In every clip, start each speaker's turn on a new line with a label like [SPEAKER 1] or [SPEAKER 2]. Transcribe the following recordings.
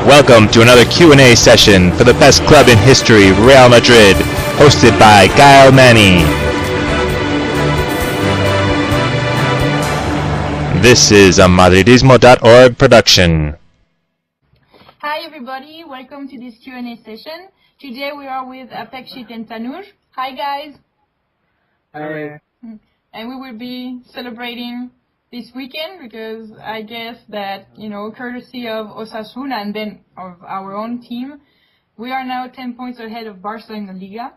[SPEAKER 1] Welcome to another Q&A session for the best club in history, Real Madrid, hosted by Gaëlle. This is a Madridismo.org production.
[SPEAKER 2] Hi everybody, welcome to this Q&A session. Today we are with Apakshit and Tanuj. Hi guys.
[SPEAKER 3] Hi.
[SPEAKER 2] And we will be celebrating this weekend because I guess that, courtesy of Osasuna and then of our own team, we are now 10 points ahead of Barca in the Liga.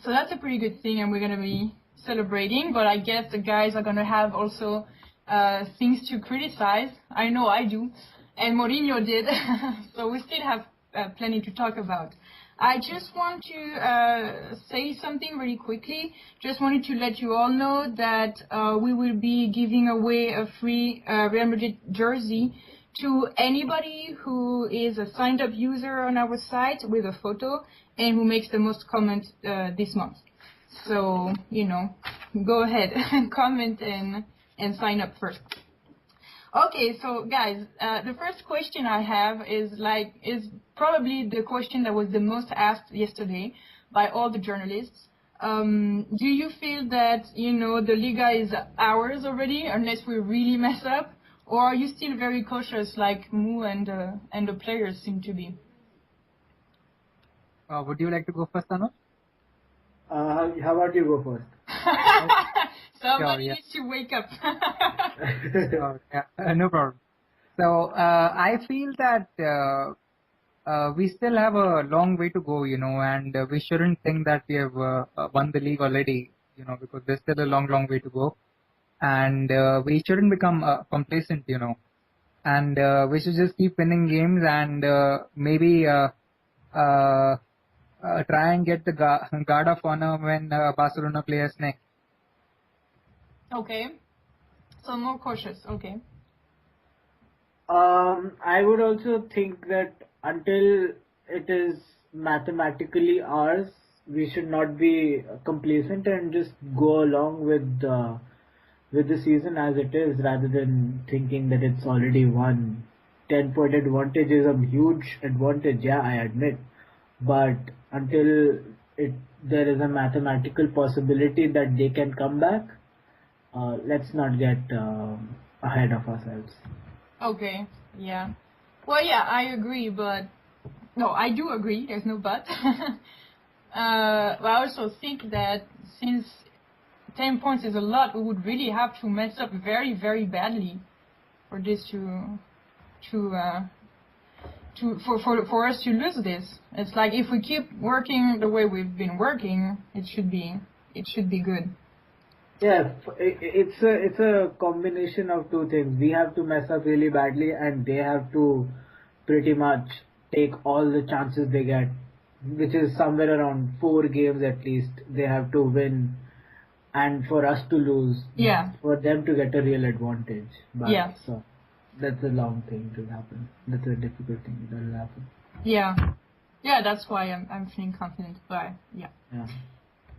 [SPEAKER 2] So that's a pretty good thing and we're going to be celebrating, but I guess the guys are going to have also things to criticize. I know I do. And Mourinho did. So we still have plenty to talk about. I just want to say something really quickly. Just wanted to let you all know that we will be giving away a free Real Madrid jersey to anybody who is a signed up user on our site with a photo and who makes the most comments this month. So, go ahead and comment and sign up first. Okay, so guys, the first question I have is probably the question that was the most asked yesterday by all the journalists. Do you feel that, the Liga is ours already, unless we really mess up? Or are you still very cautious like Mu and the players seem to be?
[SPEAKER 3] Would you like to go first, Tanuj?
[SPEAKER 4] How about you go first?
[SPEAKER 2] Somebody needs to wake up.
[SPEAKER 3] No problem. So I feel that we still have a long way to go, and we shouldn't think that we have won the league already, because there's still a long way to go. And we shouldn't become complacent, and we should just keep winning games and maybe try and get the guard of honor when Barcelona play us next.
[SPEAKER 2] Okay. So more cautious, okay.
[SPEAKER 4] I would also think that until it is mathematically ours, we should not be complacent and just go along with the season as it is, rather than thinking that it's already won. 10-point advantage is a huge advantage, yeah, I admit. But until there is a mathematical possibility that they can come back, let's not get ahead of ourselves.
[SPEAKER 2] Okay, yeah. Well, yeah, I agree, but... No, I do agree, there's no but. I also think that since 10 points is a lot, we would really have to mess up very, very badly for this for us to lose this. It's like if we keep working the way we've been working, it should be good.
[SPEAKER 4] Yeah, it's a combination of two things. We have to mess up really badly, and they have to pretty much take all the chances they get, which is somewhere around 4 games at least. They have to win, and for us to lose, for them to get a real advantage. But, so that's a long thing to happen. That's a difficult thing that will happen.
[SPEAKER 2] Yeah, that's why I'm feeling confident. But yeah.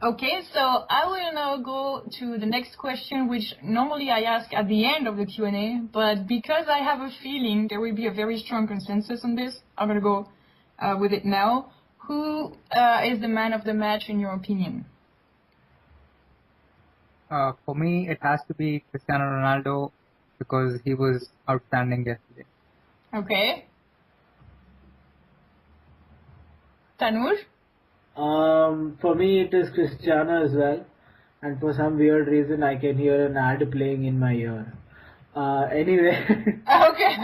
[SPEAKER 2] Okay, so I will now go to the next question, which normally I ask at the end of the Q&A, but because I have a feeling there will be a very strong consensus on this, I'm going to go with it now. Who is the man of the match in your opinion?
[SPEAKER 3] For me, it has to be Cristiano Ronaldo because he was outstanding yesterday.
[SPEAKER 2] Okay. Tanuj?
[SPEAKER 4] For me, it is Cristiano as well, and for some weird reason, I can hear an ad playing in my ear. Anyway.
[SPEAKER 2] Okay.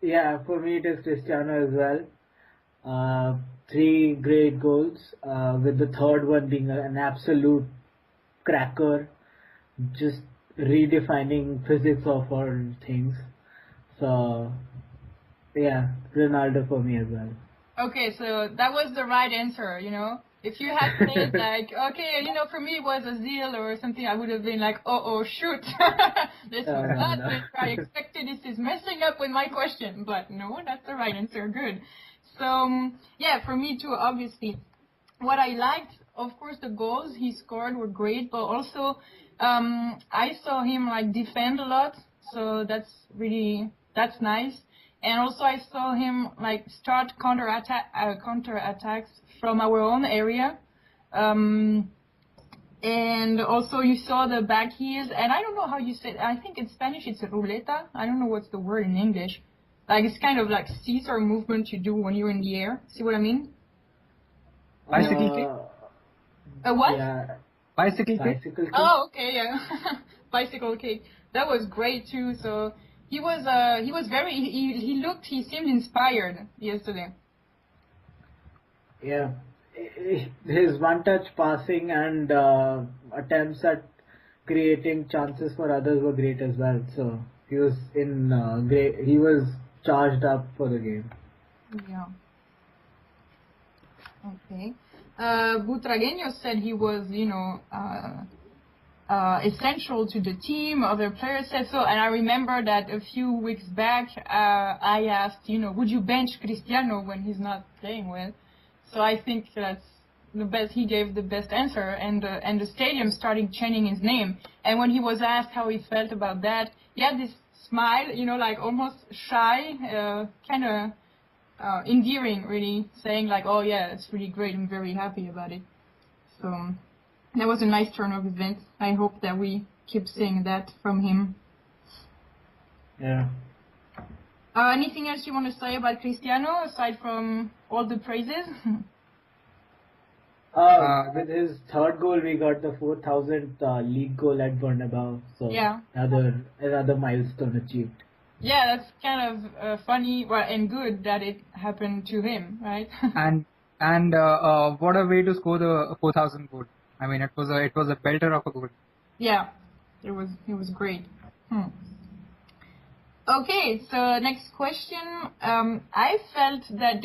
[SPEAKER 4] Yeah, for me, it is Cristiano as well. 3 great goals, with the third one being an absolute cracker, just redefining physics of all things. So, yeah, Ronaldo for me as well.
[SPEAKER 2] Okay, so that was the right answer, If you had said okay, for me it was a zeal or something, I would have been like, oh shoot, this was not what I expected, this is messing up with my question. But no, that's the right answer, good. So, yeah, for me too, obviously. What I liked, of course, the goals he scored were great, but also I saw him defend a lot, so that's really that's nice. And also I saw him like start counter attacks from our own area. And also you saw the back heels, and I don't know how you say it. I think in Spanish it's a ruleta. I don't know what's the word in English. Like it's kind of like seesaw movement you do when you're in the air. See what I mean?
[SPEAKER 3] Bicycle kick?
[SPEAKER 2] A what?
[SPEAKER 4] Yeah.
[SPEAKER 3] Bicycle kick?
[SPEAKER 4] Bicycle kick.
[SPEAKER 2] Oh, okay, yeah. Bicycle kick. That was great too. So he was very, he seemed inspired yesterday.
[SPEAKER 4] Yeah. His one-touch passing and attempts at creating chances for others were great as well. So he was great. He was charged up for the game.
[SPEAKER 2] Yeah. Okay. Butragueño said he was, essential to the team. Other players said so, and I remember that a few weeks back, I asked, would you bench Cristiano when he's not playing well? So I think that's the best. He gave the best answer, and the stadium started chanting his name. And when he was asked how he felt about that, he had this smile, like almost shy, kind of endearing, really, saying like, "Oh yeah, it's really great. I'm very happy about it." So that was a nice turn of events. I hope that we keep seeing that from him.
[SPEAKER 4] Yeah.
[SPEAKER 2] Anything else you want to say about Cristiano aside from all the praises?
[SPEAKER 4] With his third goal, we got the 4,000th league goal at Bernabeu. So
[SPEAKER 2] Yeah.
[SPEAKER 4] another milestone achieved.
[SPEAKER 2] Yeah, that's kind of funny and good that it happened to him, right?
[SPEAKER 3] And what a way to score the 4,000 goal. I mean, it was a belter of a goal.
[SPEAKER 2] Yeah, it was great. Okay, so next question. I felt that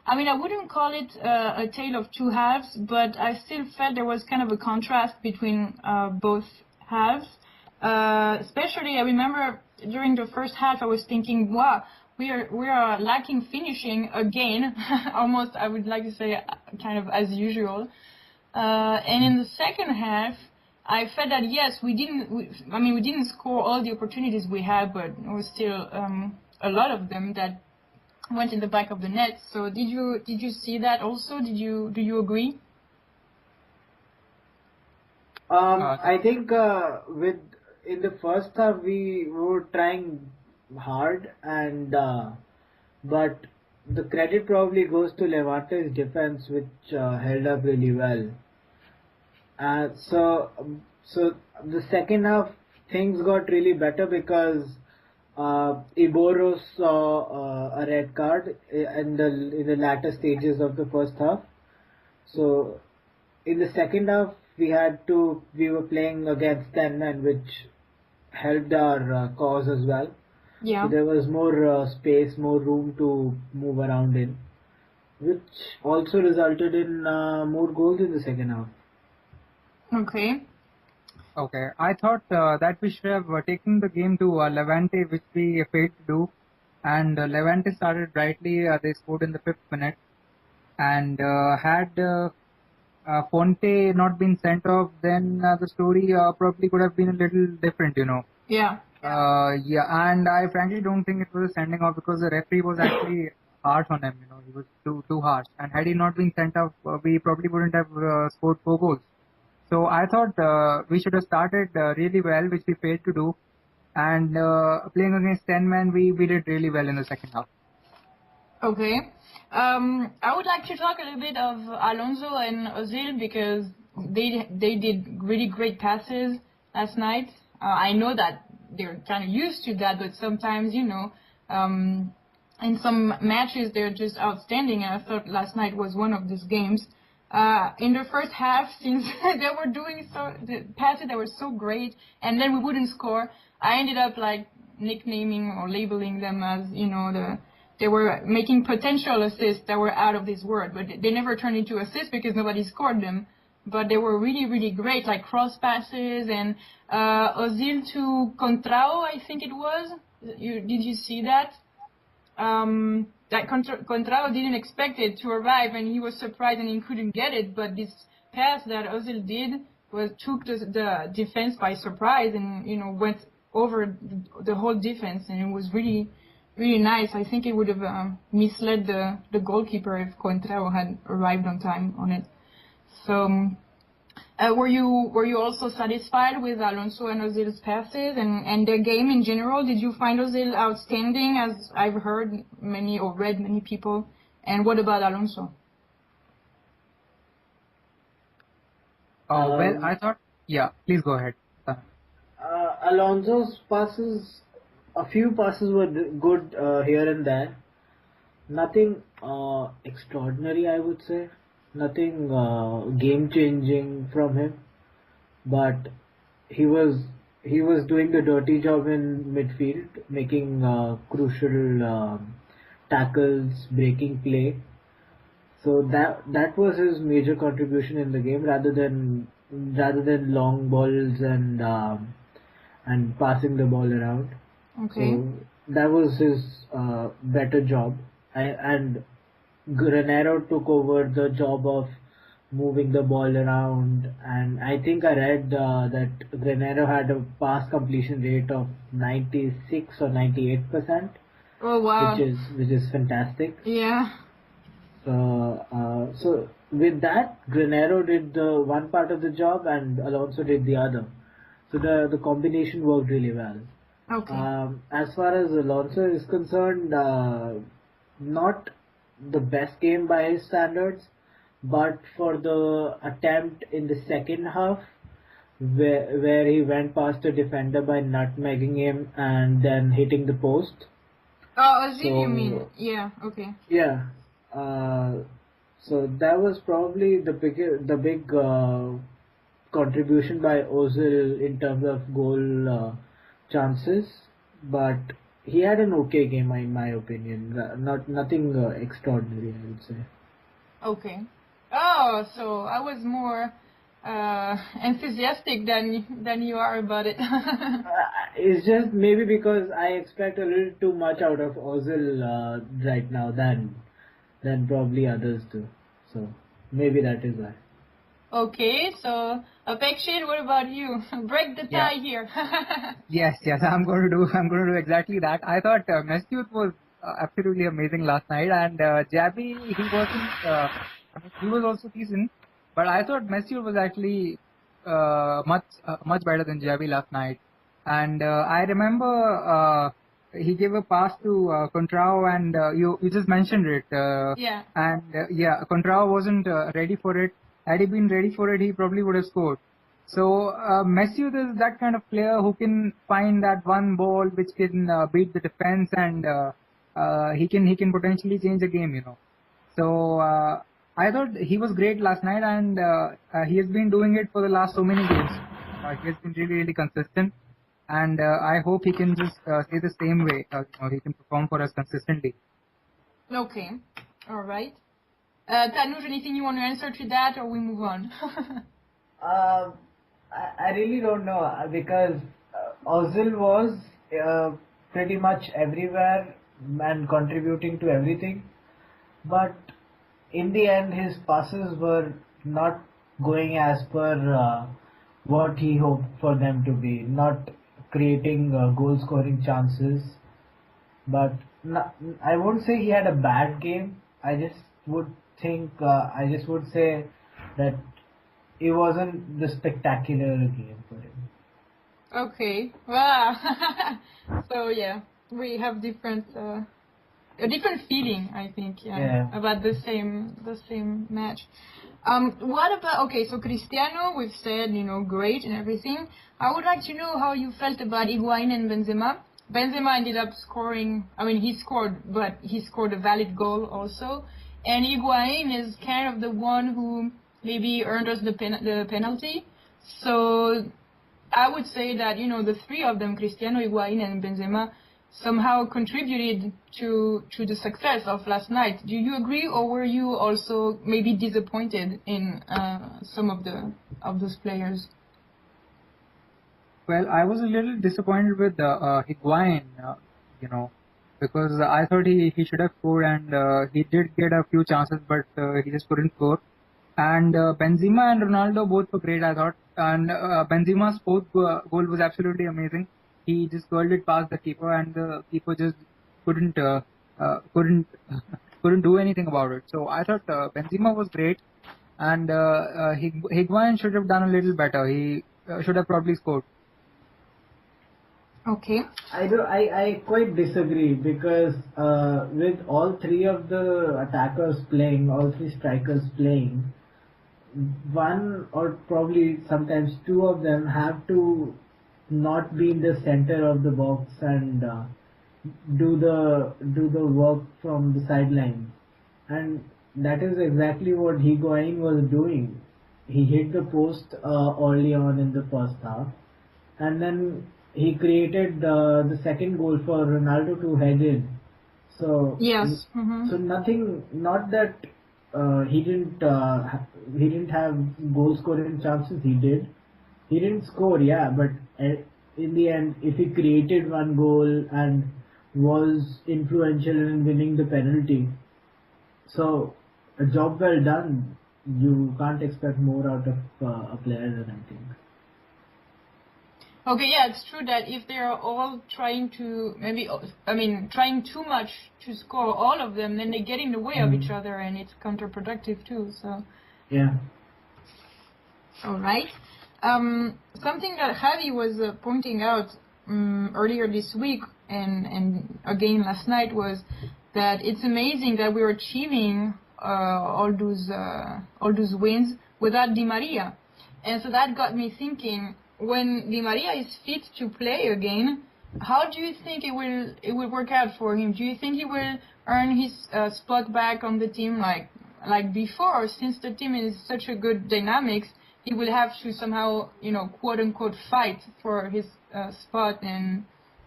[SPEAKER 2] I wouldn't call it a tale of two halves, but I still felt there was kind of a contrast between both halves. Especially, I remember during the first half, I was thinking, wow, we are lacking finishing again. Almost, I would like to say, kind of as usual. And in the second half, I felt that yes, we didn't score all the opportunities we had, but there was still a lot of them that went in the back of the net. So did you see that also? Do you agree?
[SPEAKER 4] I think in the first half we were trying hard, and but the credit probably goes to Levante's defense, which held up really well. So the second half things got really better because Iborro saw a red card in the latter stages of the first half. So in the second half we were playing against 10 men, which helped our cause as well.
[SPEAKER 2] Yeah.
[SPEAKER 4] So there was more space, more room to move around in, which also resulted in more goals in the second half.
[SPEAKER 2] Okay.
[SPEAKER 3] Okay, I thought that we should have taken the game to Levante, which we failed to do. And Levante started brightly. They scored in the 5th minute. And had Fonte not been sent off, then the story probably could have been a little different,
[SPEAKER 2] Yeah.
[SPEAKER 3] Yeah, and I frankly don't think it was a sending off because the referee was actually harsh on him. He was too harsh. And had he not been sent off, we probably wouldn't have scored 4 goals. So I thought we should have started really well, which we failed to do. And playing against 10 men, we did really well in the second half.
[SPEAKER 2] Okay. I would like to talk a little bit of Alonso and Ozil because they did really great passes last night. I know that they're kind of used to that, but sometimes, in some matches they're just outstanding. And I thought last night was one of those games. In the first half, since they were doing the passes that were so great, and then we wouldn't score, I ended up like nicknaming or labeling them as, they were making potential assists that were out of this world, but they never turned into assists because nobody scored them. But they were really, really great, like cross passes and Ozil to Contrao, I think it was. Did you see that? That Contrao didn't expect it to arrive, and he was surprised and he couldn't get it. But this pass that Ozil did took the defense by surprise, and went over the whole defense, and it was really, really nice. I think it would have misled the goalkeeper if Contrao had arrived on time on it. So, were you also satisfied with Alonso and Ozil's passes and their game in general? Did you find Ozil outstanding, as I've heard many or read many people? And what about Alonso?
[SPEAKER 3] Well, I thought, yeah, please go ahead.
[SPEAKER 4] Alonso's passes, a few passes were good here and there. Nothing extraordinary, I would say. Nothing game-changing from him. But he was doing the dirty job in midfield, making crucial tackles, breaking play. So that was his major contribution in the game, rather than long balls and passing the ball around.
[SPEAKER 2] Okay.
[SPEAKER 4] So that was his better job, and Granero took over the job of moving the ball around, and I think I read that Granero had a pass completion rate of 96 or 98%,
[SPEAKER 2] Oh wow.
[SPEAKER 4] which is fantastic.
[SPEAKER 2] Yeah.
[SPEAKER 4] So with that, Granero did the one part of the job and Alonso did the other. So the combination worked really well.
[SPEAKER 2] Okay.
[SPEAKER 4] As far as Alonso is concerned, not the best game by his standards, but for the attempt in the second half, where he went past the defender by nutmegging him and then hitting the post.
[SPEAKER 2] Oh, Ozil,
[SPEAKER 4] So
[SPEAKER 2] you mean? Yeah. Okay.
[SPEAKER 4] yeah, so that was probably the big contribution by Ozil in terms of goal chances, but he had an okay game in my opinion. Nothing extraordinary, I would say.
[SPEAKER 2] Okay. Oh, so I was more enthusiastic than you are about it.
[SPEAKER 4] It's just maybe because I expect a little too much out of Ozil right now than probably others do. So maybe that is why.
[SPEAKER 2] Okay, so Apakshit, what about you? Break the tie here.
[SPEAKER 3] Yes, I'm going to do exactly that. I thought Mesut was absolutely amazing last night, and Jabi, he was also decent, but I thought Mesut was actually much better than Jabi last night. And I remember he gave a pass to Contrao, and you just mentioned it.
[SPEAKER 2] Yeah.
[SPEAKER 3] And Contrao wasn't ready for it. Had he been ready for it, he probably would have scored. So Mesut is that kind of player who can find that one ball which can beat the defense, and he can potentially change the game, you know. So I thought he was great last night, and he has been doing it for the last so many games. He has been really, really consistent, and I hope he can just stay the same way. He can perform for us consistently.
[SPEAKER 2] Okay. All right. Tanuj, anything you want to answer to that, or we move on?
[SPEAKER 4] I really don't know because Ozil was pretty much everywhere and contributing to everything, but in the end his passes were not going as per what he hoped for them to be, not creating goal scoring chances. But I won't say he had a bad game. I just would say that it wasn't the spectacular game for him.
[SPEAKER 2] Okay. Wow. So yeah, we have a different feeling, I think, about the same match. What about, okay, so Cristiano, we've said, great and everything. I would like to know how you felt about Higuain and Benzema. Benzema ended up scoring, he scored, but he scored a valid goal also. And Higuain is kind of the one who maybe earned us the penalty. So I would say that, the three of them, Cristiano, Higuain, and Benzema, somehow contributed to the success of last night. Do you agree, or were you also maybe disappointed in some of those players?
[SPEAKER 3] Well, I was a little disappointed with Higuain, because I thought he should have scored, and he did get a few chances, but he just couldn't score. And Benzema and Ronaldo both were great, I thought. And Benzema's fourth goal was absolutely amazing. he just curled it past the keeper, and the keeper just couldn't couldn't couldn't do anything about it. So I thought Benzema was great, and Higuain should have done a little better. He should have probably scored.
[SPEAKER 2] Okay.
[SPEAKER 4] I quite disagree because with all three of the attackers playing, all three strikers playing, one or probably sometimes two of them have to not be in the center of the box and do the work from the sideline, and that is exactly what Higuain was doing. He hit the post early on in the first half, and then he created the second goal for Ronaldo to head in. So
[SPEAKER 2] Yes.
[SPEAKER 4] so nothing, not that he didn't have goal scoring chances. He did. He didn't score, yeah, but in the end, if he created one goal and was influential in winning the penalty, so a job well done. You can't expect more out of a player than I think.
[SPEAKER 2] Okay, yeah, it's true that if they are all trying to trying too much to score all of them, then they get in the way of each other, and it's counterproductive too. So.
[SPEAKER 4] Yeah.
[SPEAKER 2] All right. Something that Javi was pointing out earlier this week and again last night was that it's amazing that we're achieving all those wins without Di Maria, and so that got me thinking. When Di Maria is fit to play again, how do you think it will work out for him? Do you think he will earn his spot back on the team like before? Since the team is such a good dynamics, he will have to somehow, quote unquote, fight for his spot, and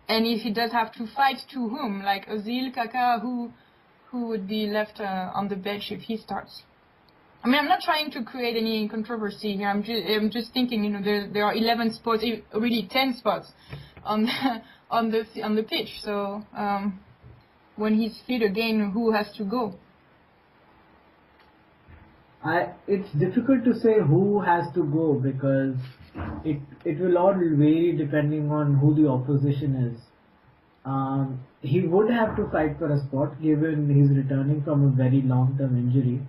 [SPEAKER 2] if he does have to fight, to whom? Like Ozil, Kaká, who would be left on the bench if he starts? I mean, I'm not trying to create any controversy here. I'm just thinking, there are 11 spots, really 10 spots on the pitch. So when he's fit again, who has to go?
[SPEAKER 4] It's difficult to say who has to go because it will all vary depending on who the opposition is. He would have to fight for a spot given he's returning from a very long-term injury.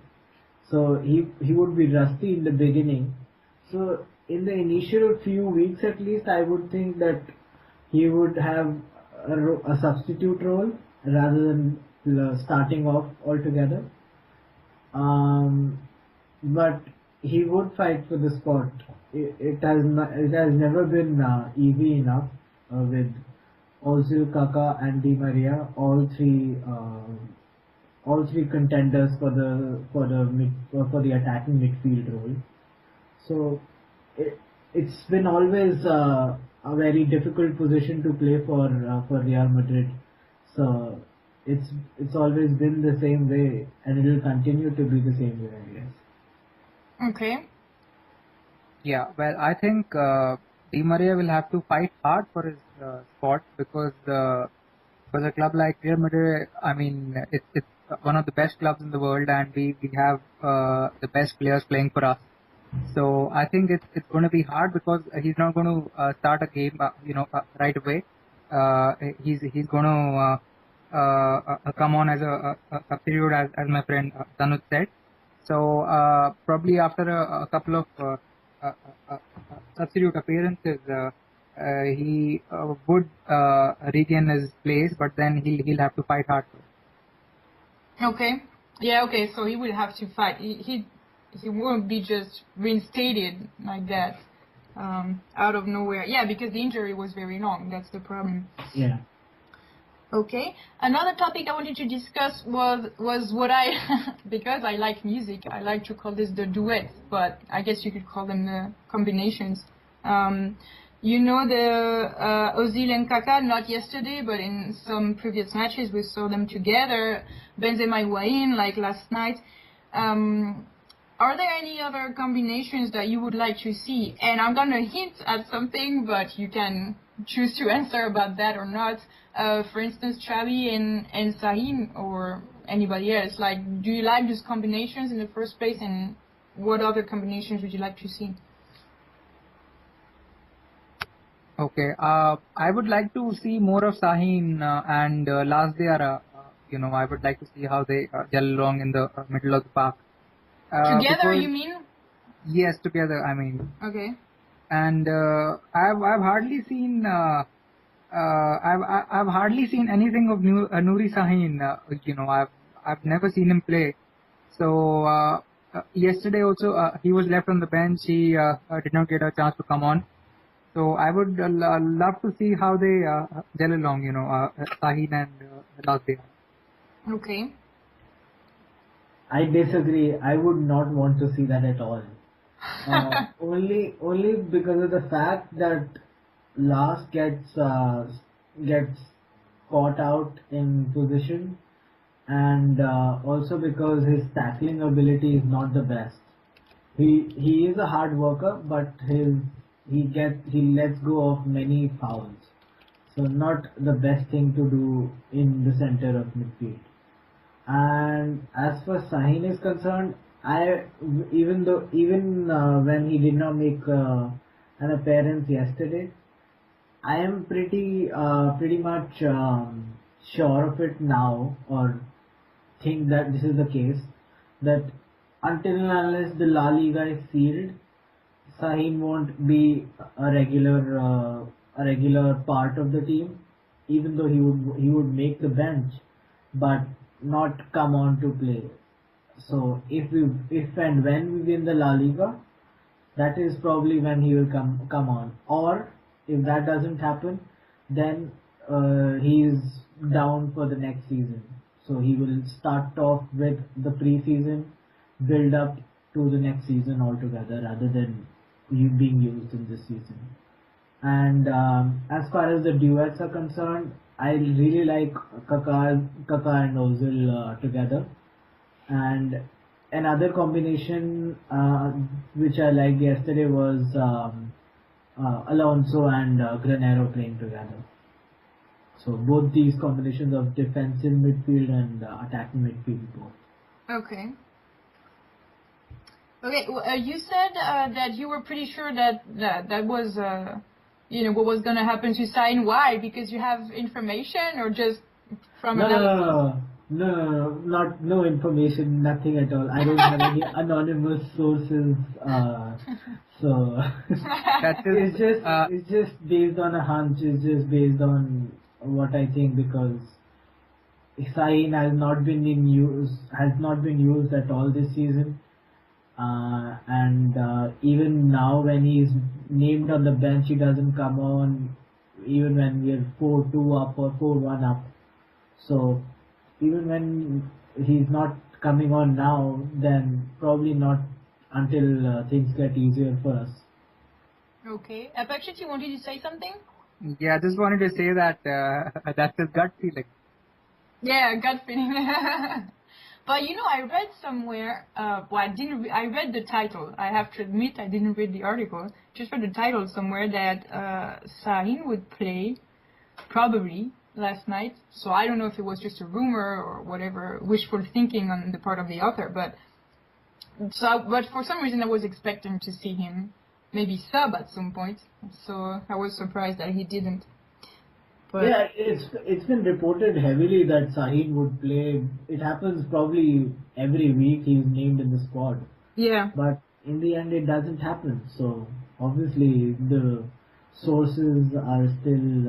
[SPEAKER 4] So he would be rusty in the beginning. So in the initial few weeks at least, I would think that he would have a substitute role rather than starting off altogether. But he would fight for the spot. It has never been easy enough with Ozil, Kaká, and Di Maria, all three contenders for the attacking midfield role. So it's been always a very difficult position to play for Real Madrid. So it's always been the same way, and it will continue to be the same way, I guess.
[SPEAKER 2] Okay.
[SPEAKER 3] Yeah, well, I think Di Maria will have to fight hard for his spot because for a club like Real Madrid, I mean, it's one of the best clubs in the world, and we have the best players playing for us. So I think it's going to be hard because he's not going to start a game, right away. He's going to come on as a substitute, as my friend Tanuj said. So probably after a couple of substitute appearances, he would regain his place, but then he'll have to fight hard.
[SPEAKER 2] Okay. Yeah. Okay. So he will have to fight. He won't be just reinstated like that out of nowhere. Yeah, because the injury was very long. That's the problem.
[SPEAKER 4] Yeah.
[SPEAKER 2] Okay. Another topic I wanted to discuss was what I, because I like music, I like to call this the duets, but I guess you could call them the combinations. The Ozil and Kaká, not yesterday, but in some previous matches we saw them together. Benzema Higuain, like last night. Are there any other combinations that you would like to see? And I'm gonna hint at something, but you can choose to answer about that or not. For instance, Xavi and Sahin, or anybody else. Like, do you like these combinations in the first place, and what other combinations would you like to see?
[SPEAKER 3] Okay. I would like to see more of Sahin and Last Diara. I would like to see how they gel along in the middle of the park.
[SPEAKER 2] Together,
[SPEAKER 3] Because
[SPEAKER 2] you mean?
[SPEAKER 3] yes, together. I mean,
[SPEAKER 2] Okay.
[SPEAKER 3] and I've hardly seen I've hardly seen anything of Nouri Sahin. I've never seen him play. So yesterday also he was left on the bench. He did not get a chance to come on. So I would love to see how they gel along. Sahin and Lasdia.
[SPEAKER 2] Okay.
[SPEAKER 4] I disagree. I would not want to see that at all. Only because of the fact that Last gets caught out in position, and also because his tackling ability is not the best. He is a hard worker, but he lets go of many fouls. So not the best thing to do in the center of midfield. And as far as Sahin is concerned, even when he did not make an appearance yesterday, I am pretty much sure of it now, or think that this is the case, that until and unless the La Liga is sealed, Sahin won't be a regular part of the team, even though he would make the bench, but not come on to play. So if and when we win the La Liga, that is probably when he will come on. Or if that doesn't happen, then he is down for the next season. So he will start off with the pre-season, build up to the next season altogether, rather than being used in this season. And as far as the duets are concerned, I really like Kaka and Ozil together. And another combination which I liked yesterday was Alonso and Granero playing together. So both these combinations of defensive midfield and attacking midfield both.
[SPEAKER 2] Okay. Okay. You said that you were pretty sure that was what was going to happen to Sahin. Why? Because you have information, or just from analysis?
[SPEAKER 4] No information, nothing at all. I don't have any anonymous sources, so it's just based on a hunch. It's just based on what I think, because Sahin has not been used at all this season, and even now when he's named on the bench, he doesn't come on, even when we're 4-2 up or 4-1 up. So even when he's not coming on now, then probably not until things get easier for us.
[SPEAKER 2] Okay. Apakshit, you wanted to say something?
[SPEAKER 3] Yeah, I just wanted to say that that's his gut feeling.
[SPEAKER 2] Yeah, gut feeling. But I read somewhere. Well, I read the title. I have to admit, I didn't read the article. Just read the title somewhere that Sahin would play probably last night. So I don't know if it was just a rumor or whatever, wishful thinking on the part of the author. But for some reason, I was expecting to see him maybe sub at some point. So I was surprised that he didn't. But
[SPEAKER 4] yeah, it's been reported heavily that Sahin would play. It happens probably every week. He's named in the squad.
[SPEAKER 2] Yeah.
[SPEAKER 4] But in the end, it doesn't happen. So obviously the sources are still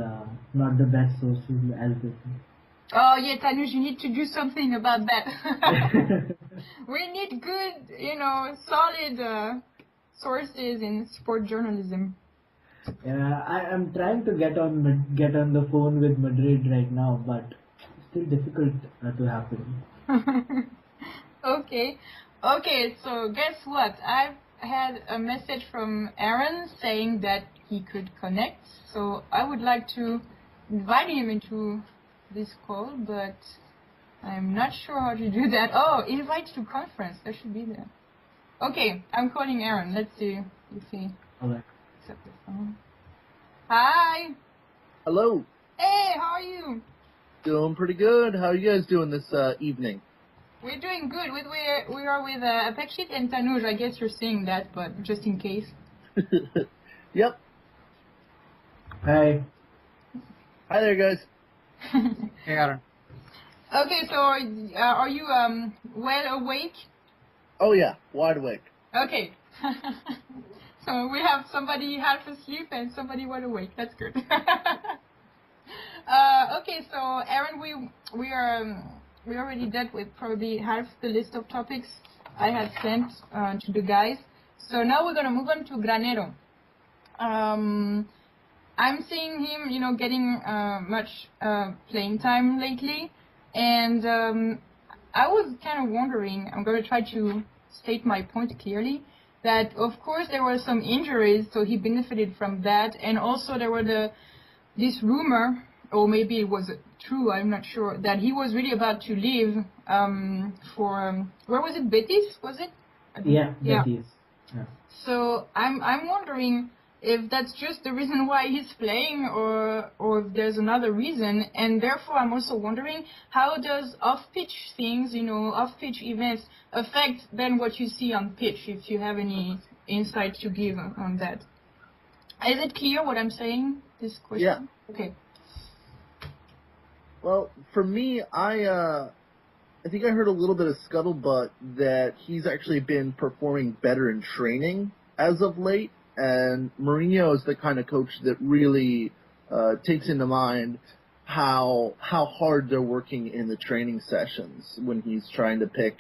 [SPEAKER 4] not the best sources as before.
[SPEAKER 2] Oh yeah, Tanuj, you need to do something about that. We need good, solid sources in sport journalism.
[SPEAKER 4] Yeah, I am trying to get on the phone with Madrid right now, but still difficult to happen.
[SPEAKER 2] Okay, so guess what? I've had a message from Aaron saying that he could connect, so I would like to invite him into this call, but I'm not sure how to do that. Oh, invite to conference, that should be there. Okay, I'm calling Aaron. Let's see if he accepts the phone. Hi.
[SPEAKER 5] Hello.
[SPEAKER 2] Hey, how are you?
[SPEAKER 5] Doing pretty good. How are you guys doing this evening?
[SPEAKER 2] We're doing good. We are with Apakshit and Tanuj. I guess you're seeing that, but just in case.
[SPEAKER 5] Yep.
[SPEAKER 4] Hi.
[SPEAKER 5] Hi there, guys.
[SPEAKER 3] Hey, Aaron.
[SPEAKER 2] Okay, so are you well awake?
[SPEAKER 5] Oh yeah, wide awake.
[SPEAKER 2] Okay. So we have somebody half asleep and somebody well awake. That's good. Okay, so Aaron, we already dealt with probably half the list of topics I had sent to the guys. So now we're gonna move on to Granero. I'm seeing him, getting much playing time lately, and I was kind of wondering. I'm gonna try to state my point clearly. That of course there were some injuries, so he benefited from that, and also there were this rumor, or maybe it was true, I'm not sure, that he was really about to leave for where was it? Betis, was it?
[SPEAKER 4] Yeah, Betis. Yeah.
[SPEAKER 2] So I'm wondering if that's just the reason why he's playing, or if there's another reason, and therefore I'm also wondering how does off-pitch things, off-pitch events affect then what you see on pitch, if you have any insight to give on that. Is it clear what I'm saying, this question?
[SPEAKER 5] Yeah.
[SPEAKER 2] Okay.
[SPEAKER 5] Well, for me, I think I heard a little bit of scuttlebutt that he's actually been performing better in training as of late, and Mourinho is the kind of coach that really takes into mind how hard they're working in the training sessions when he's trying to pick,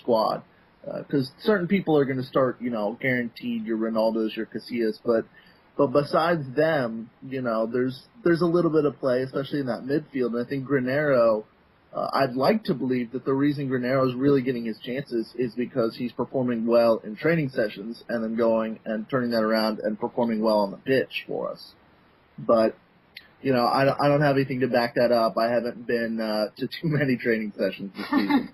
[SPEAKER 5] squad. Because certain people are going to start, guaranteed your Ronaldos, your Casillas, but besides them, there's a little bit of play, especially in that midfield. And I think Granero, I'd like to believe that the reason Granero is really getting his chances is because he's performing well in training sessions and then going and turning that around and performing well on the pitch for us. But, I don't have anything to back that up. I haven't been to too many training sessions this season.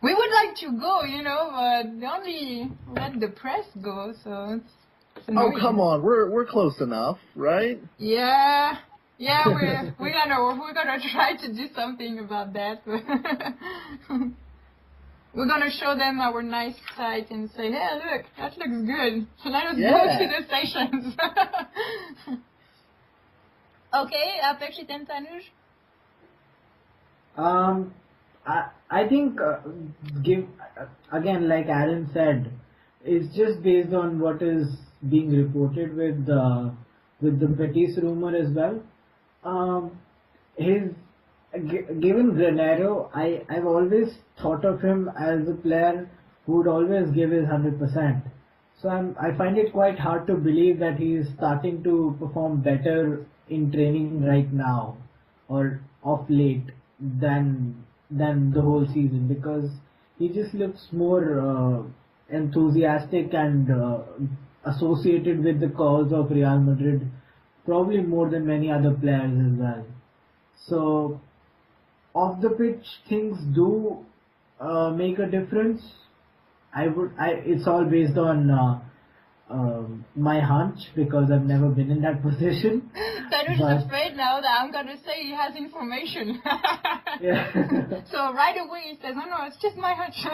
[SPEAKER 2] We would like to go, but only let the press go, so it's annoying.
[SPEAKER 5] Oh, come on. We're close enough, right?
[SPEAKER 2] Yeah, we're gonna try to do something about that. We're gonna show them our nice site and say, hey, look, that looks good. So let us go to the stations. Okay, Apakshit and Tanuj?
[SPEAKER 4] I think again, like Aaron said, it's just based on what is being reported with the Betis rumor as well. Given Granero, I've always thought of him as a player who would always give his 100%. So I find it quite hard to believe that he is starting to perform better in training right now or of late than the whole season, because he just looks more enthusiastic and associated with the cause of Real Madrid, probably more than many other players as well. So off the pitch things do make a difference. It's all based on my hunch, because I've never been in that position.
[SPEAKER 2] Tanuj is afraid now that I'm gonna say he has information.
[SPEAKER 4] Yeah.
[SPEAKER 2] So right away he says, no, it's just my hunch.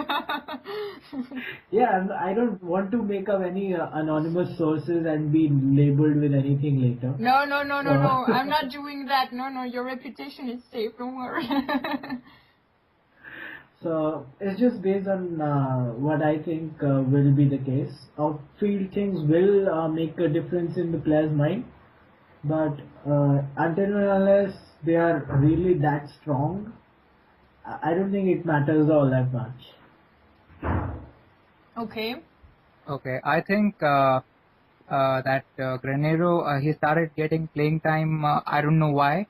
[SPEAKER 4] Yeah, and I don't want to make up any anonymous sources and be labeled with anything later.
[SPEAKER 2] No. I'm not doing that. No, your reputation is safe. Don't worry.
[SPEAKER 4] So it's just based on what I think will be the case. Off-field things will make a difference in the player's mind, but until and unless they are really that strong, I don't think it matters all that much.
[SPEAKER 2] Okay.
[SPEAKER 3] I think that Granero, he started getting playing time. I don't know why,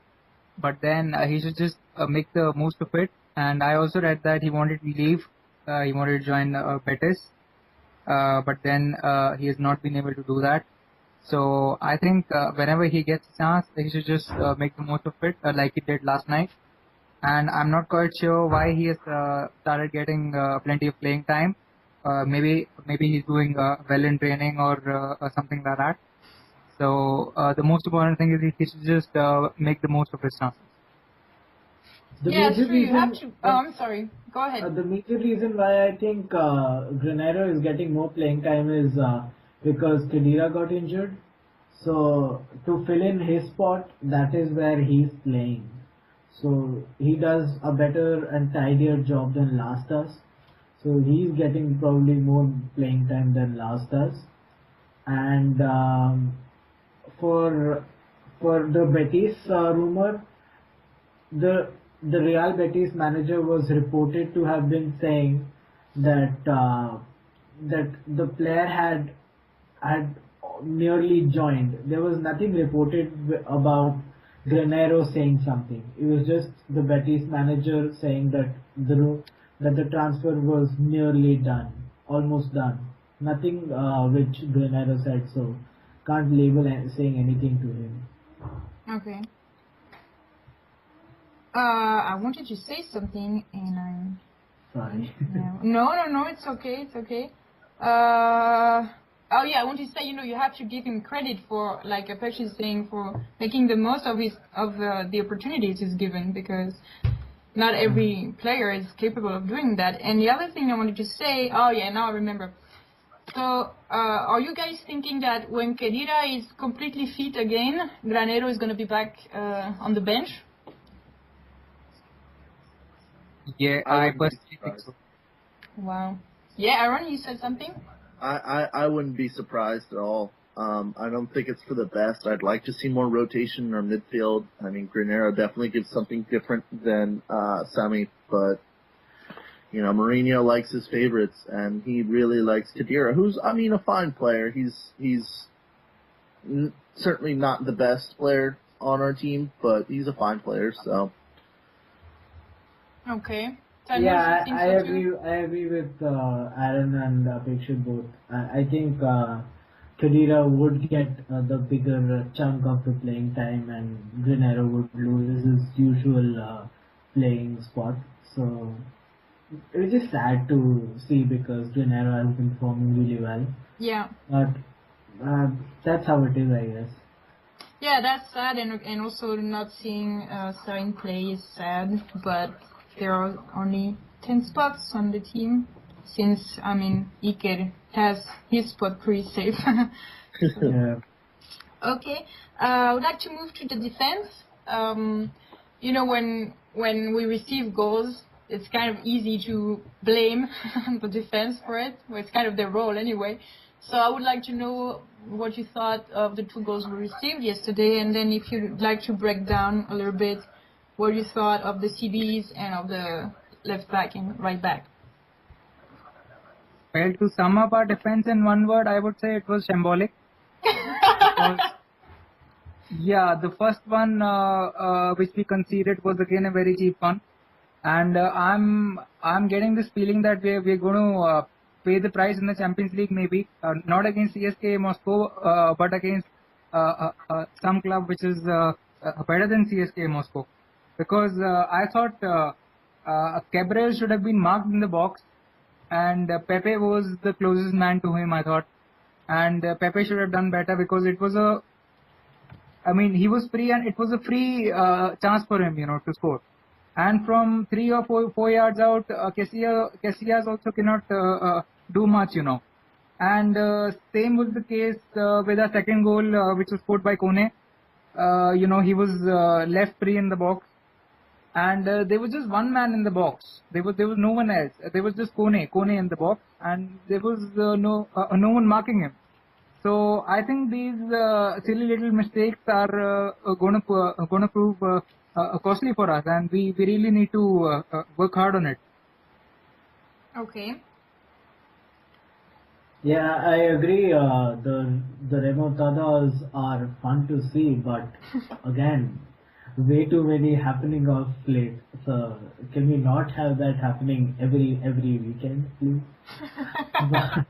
[SPEAKER 3] but then he should just make the most of it. And I also read that he wanted to leave. He wanted to join Betis, but then he has not been able to do that. So I think whenever he gets a chance, he should just make the most of it, like he did last night. And I'm not quite sure why he has started getting plenty of playing time. Maybe he's doing well in training or something like that. So the most important thing is he should just make the most of his chances.
[SPEAKER 2] Yeah, true. You have to. Oh, I'm sorry. Go ahead.
[SPEAKER 4] The major reason why I think Granero is getting more playing time is because Khedira got injured. So to fill in his spot, that is where he's playing. So he does a better and tidier job than Last does. So he's getting probably more playing time than Last does. And for the Betis rumor, the Real Betis manager was reported to have been saying that that the player had nearly joined. There was nothing reported about Granero saying something. It was just the Betis manager saying that the transfer was nearly done, almost done. Nothing which Granero said, so can't label saying anything to him.
[SPEAKER 2] Okay. I wanted to say something, and I'm
[SPEAKER 4] Sorry.
[SPEAKER 2] No, it's okay, it's okay. Oh yeah, I want to say, you have to give him credit for, like Apakshit is saying, for making the most of the opportunities he's given, because not every player is capable of doing that. And the other thing I wanted to say, oh yeah, now I remember. So, are you guys thinking that when Khedira is completely fit again, Granero is going to be back on the bench?
[SPEAKER 3] Yeah, I personally think so.
[SPEAKER 2] Wow. Yeah, Aaron, you said something?
[SPEAKER 5] I wouldn't be surprised at all. I don't think it's for the best. I'd like to see more rotation in our midfield. I mean, Granero definitely gives something different than Sami, but Mourinho likes his favorites, and he really likes Khedira, who's, a fine player. He's certainly not the best player on our team, but he's a fine player, so.
[SPEAKER 2] Okay.
[SPEAKER 4] Yeah, I agree with Aaron and Apakshit both. I think Khedira would get the bigger chunk of the playing time, and Granero would lose his usual playing spot. So it was just sad to see, because Granero has been performing really well.
[SPEAKER 2] Yeah.
[SPEAKER 4] But that's how it is, I guess.
[SPEAKER 2] Yeah, that's sad, and also not seeing Sarin play is sad, but there are only 10 spots on the team, since, Iker has his spot pretty safe.
[SPEAKER 4] Yeah.
[SPEAKER 2] Okay, I would like to move to the defense. When we receive goals, it's kind of easy to blame the defense for it. Well, it's kind of their role anyway. So I would like to know what you thought of the 2 goals we received yesterday, and then if you'd like to break down a little bit what you thought of the CBs and of the left back and right back.
[SPEAKER 3] Well, to sum up our defense in one word, I would say it was shambolic. Yeah, the first one which we conceded was again a very cheap one, and I'm getting this feeling that we're going to pay the price in the Champions League, maybe not against CSKA Moscow, but against some club which is better than CSKA Moscow, because I thought Cabral should have been marked in the box, and Pepe was the closest man to him, I thought, and Pepe should have done better, because it was he was free, and it was a free chance for him, to score. And from 3 or 4 yards out, Casillas also cannot do much, And same was the case with our second goal, which was scored by Kone. He was left free in the box, and there was just one man in the box. There was no one else. There was just Kone in the box, and there was no one marking him. So I think these silly little mistakes are going to prove costly for us, and we really need to work hard on it.
[SPEAKER 2] Okay.
[SPEAKER 4] Yeah, I agree. The remontadas are fun to see, but again, way too many happening of late. So can we not have that happening every weekend, please? But,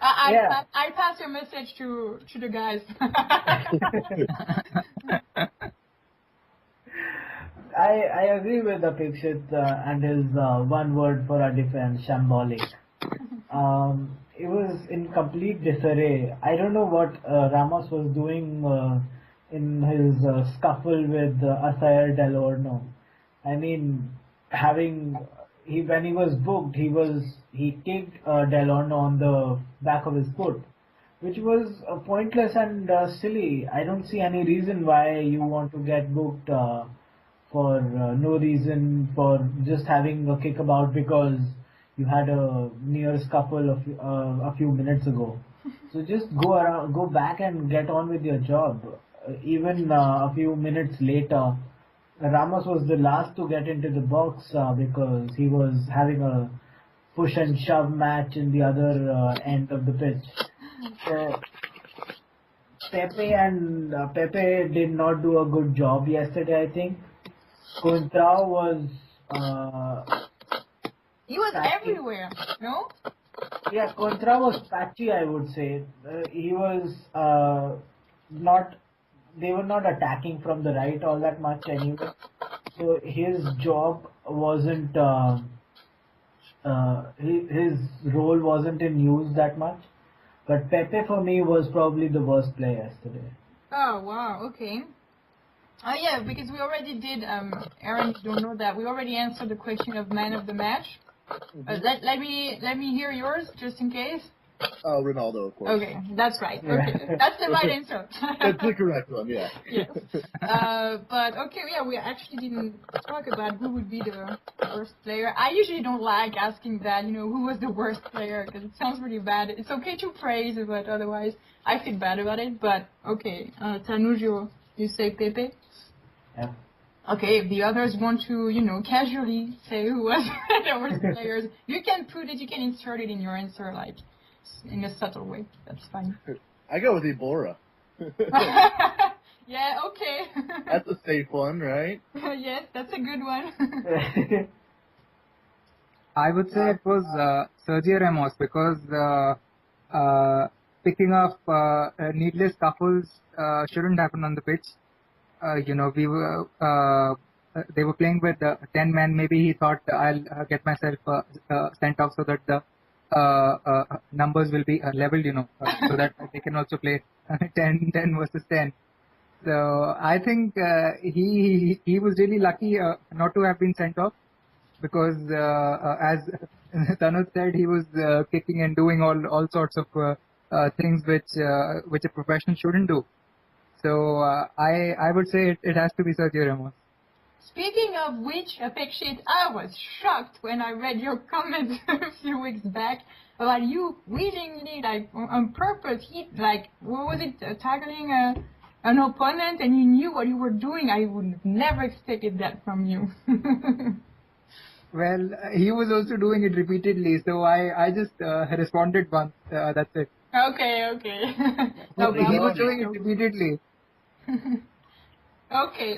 [SPEAKER 2] I pass your message to the guys.
[SPEAKER 4] I agree with Apakshit and his one word for our defense, shambolic. It was in complete disarray. I don't know what Ramos was doing in his scuffle with Asael Del Horno. I mean, when he was booked, he kicked Del Horno on the back of his foot, which was pointless and silly. I don't see any reason why you want to get booked for no reason, for just having a kickabout because you had a near scuffle a few minutes ago. So just go back and get on with your job. Even a few minutes later, Ramos was the last to get into the box because he was having a push and shove match in the other end of the pitch. So Pepe did not do a good job yesterday, I think. Contrao was
[SPEAKER 2] He was
[SPEAKER 4] patchy.
[SPEAKER 2] everywhere, no?
[SPEAKER 4] Yeah, Contrao was patchy, I would say. He was not. They were not attacking from the right all that much anyway. So his job wasn't. His role wasn't in use that much. But Pepe for me was probably the worst player yesterday.
[SPEAKER 2] Oh, wow, okay. Oh, yeah, because we already did, Aaron, you don't know that. We already answered the question of man of the match. Let me hear yours, just in case.
[SPEAKER 5] Ronaldo, of course.
[SPEAKER 2] Okay, that's right. Okay, that's the right answer.
[SPEAKER 5] That's the correct one, yeah.
[SPEAKER 2] Yes. But okay, yeah, we actually didn't talk about who would be the worst player. I usually don't like asking that, who was the worst player, because it sounds really bad. It's okay to praise, but otherwise I feel bad about it. But okay, Tanuj, you say Pepe?
[SPEAKER 4] Yeah.
[SPEAKER 2] Okay, if the others want to, casually say who was the worst players, you can insert it in your answer, like, in a subtle way. That's fine.
[SPEAKER 5] I go with Ibora.
[SPEAKER 2] Yeah, okay.
[SPEAKER 5] That's a safe one, right?
[SPEAKER 2] Yes, that's a good one.
[SPEAKER 3] I would say it was Sergio Ramos because picking up needless scuffles shouldn't happen on the pitch. We were they were playing with 10 men. Maybe he thought I'll get myself sent off so that the numbers will be leveled, so that they can also play 10 versus 10. So I think he was really lucky not to have been sent off because as Tanuj said, he was kicking and doing all sorts of things which a professional shouldn't do. So I would say it has to be Sergio Ramos.
[SPEAKER 2] Speaking of which, Apakshit, I was shocked when I read your comment a few weeks back about you willingly, like on purpose, what was it, tackling an opponent, and you knew what you were doing. I would have never expected that from you.
[SPEAKER 3] Well, he was also doing it repeatedly, so I just responded once. That's it.
[SPEAKER 2] Okay. No,
[SPEAKER 3] he was doing it repeatedly.
[SPEAKER 2] Okay.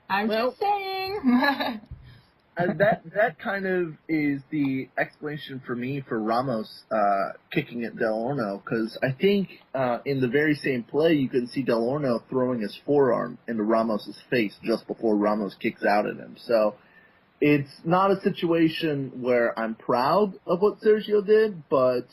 [SPEAKER 2] I'm just saying.
[SPEAKER 5] And that kind of is the explanation for me for Ramos kicking at Del Orno, because I think in the very same play you can see Del Orno throwing his forearm into Ramos's face just before Ramos kicks out at him. So it's not a situation where I'm proud of what Sergio did, but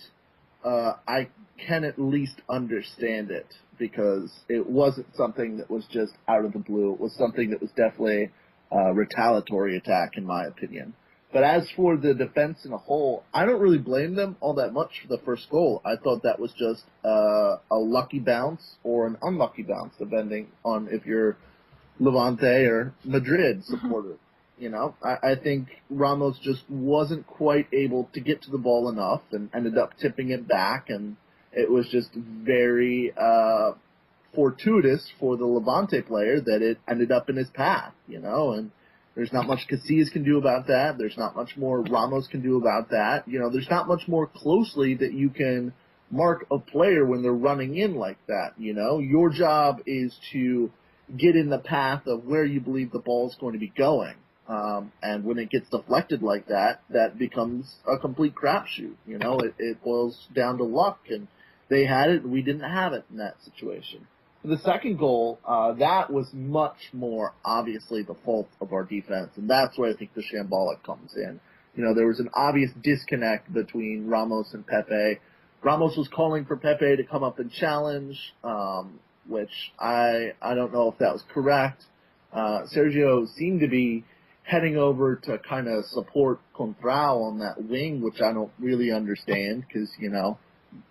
[SPEAKER 5] I can at least understand it, because it wasn't something that was just out of the blue. It was something that was definitely a retaliatory attack, in my opinion. But as for the defense in a whole, I don't really blame them all that much for the first goal. I thought that was just a lucky bounce or an unlucky bounce, depending on if you're Levante or Madrid supporter. I think Ramos just wasn't quite able to get to the ball enough and ended up tipping it back, and it was just very fortuitous for the Levante player that it ended up in his path, and there's not much Casillas can do about that. There's not much more Ramos can do about that. There's not much more closely that you can mark a player when they're running in like that, Your job is to get in the path of where you believe the ball is going to be going. And when it gets deflected like that, that becomes a complete crapshoot. It boils down to luck, and they had it, and we didn't have it in that situation. For the second goal, that was much more obviously the fault of our defense, and that's where I think the shambolic comes in. There was an obvious disconnect between Ramos and Pepe. Ramos was calling for Pepe to come up and challenge, which I don't know if that was correct. Sergio seemed to be heading over to kind of support Contrao on that wing, which I don't really understand because,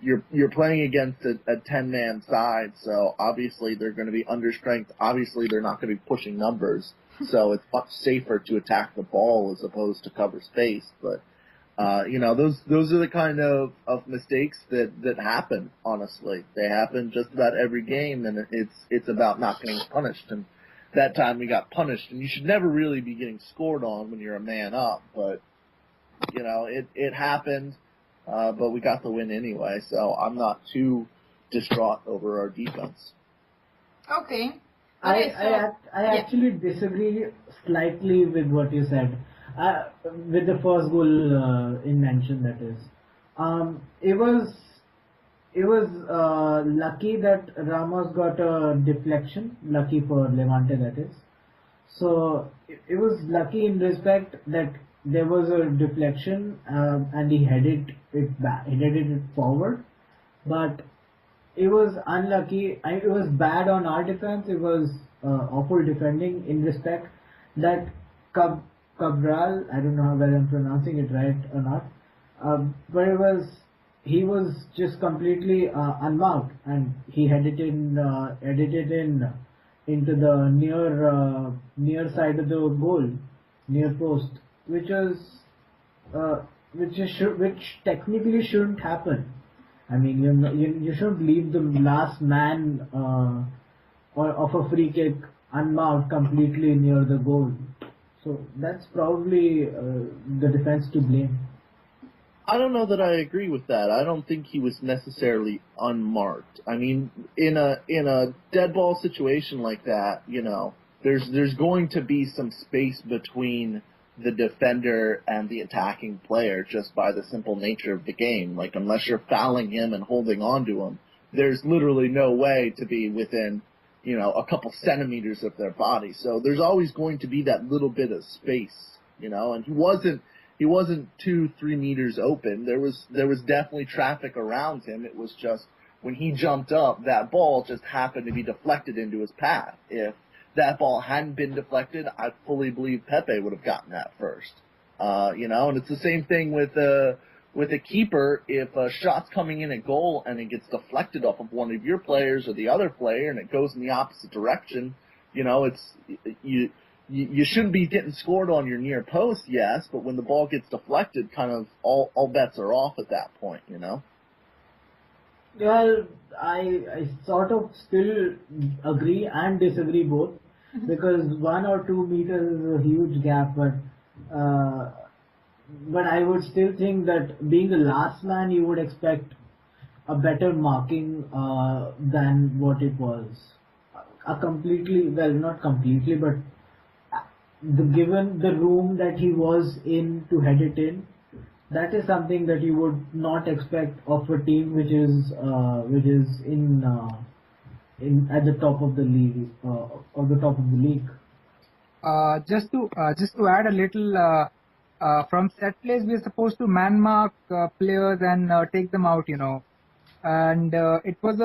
[SPEAKER 5] you're playing against a 10-man side, so obviously they're going to be understrength. Obviously they're not going to be pushing numbers, so it's much safer to attack the ball as opposed to cover space. But those are the kind of mistakes that happen. Honestly, they happen just about every game, and it's about not getting punished. And that time we got punished, and you should never really be getting scored on when you're a man up. But it happened. But we got the win anyway, so I'm not too distraught over our defense.
[SPEAKER 2] Okay.
[SPEAKER 4] I actually disagree slightly with what you said. With the first goal in mention, that is. It was lucky that Ramos got a deflection. Lucky for Levante, that is. So it was lucky in respect that there was a deflection and he headed it back. He headed it forward, but it was unlucky. It was bad on our defense. It was awful defending in respect that Cabral, I don't know whether I'm pronouncing it right or not, but he was just completely unmarked, and he headed it into the near side of the goal, near post, which technically shouldn't happen. I mean, you shouldn't leave the last man of a free kick unmarked completely near the goal. So that's probably the defense to blame.
[SPEAKER 5] I don't know that I agree with that. I don't think he was necessarily unmarked. I mean, in a dead ball situation like that, there's going to be some space between the defender and the attacking player just by the simple nature of the game. Like, unless you're fouling him and holding on to him, there's literally no way to be within, a couple centimeters of their body. So there's always going to be that little bit of space, and he wasn't 2-3 meters open. There was definitely traffic around him. It was just when he jumped up, that ball just happened to be deflected into his path. If that ball hadn't been deflected, I fully believe Pepe would have gotten that first. And it's the same thing with a keeper. If a shot's coming in at goal and it gets deflected off of one of your players or the other player and it goes in the opposite direction, you shouldn't be getting scored on your near post, yes, but when the ball gets deflected, kind of all bets are off at that point,
[SPEAKER 4] Well, I sort of still agree and disagree both, because 1 or 2 meters is a huge gap, but I would still think that being the last man, you would expect a better marking than what it was. Not completely, but given the room that he was in to head it in, that is something that you would not expect of a team which is in at the top of the league,
[SPEAKER 3] Just to add a little, from set plays we are supposed to man mark players and take them out, and it was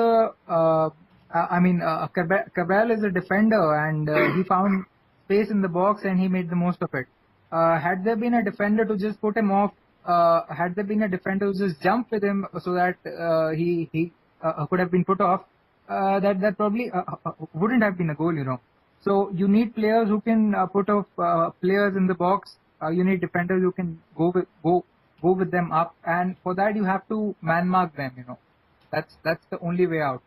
[SPEAKER 3] Cabral is a defender, and he found space in the box and he made the most of it. Had there been a defender to just put him off, had there been a defender who just jumped with him so that he could have been put off, that probably wouldn't have been a goal, So you need players who can put off players in the box. You need defenders who can go with them up, and for that you have to man mark them. That's the only way out.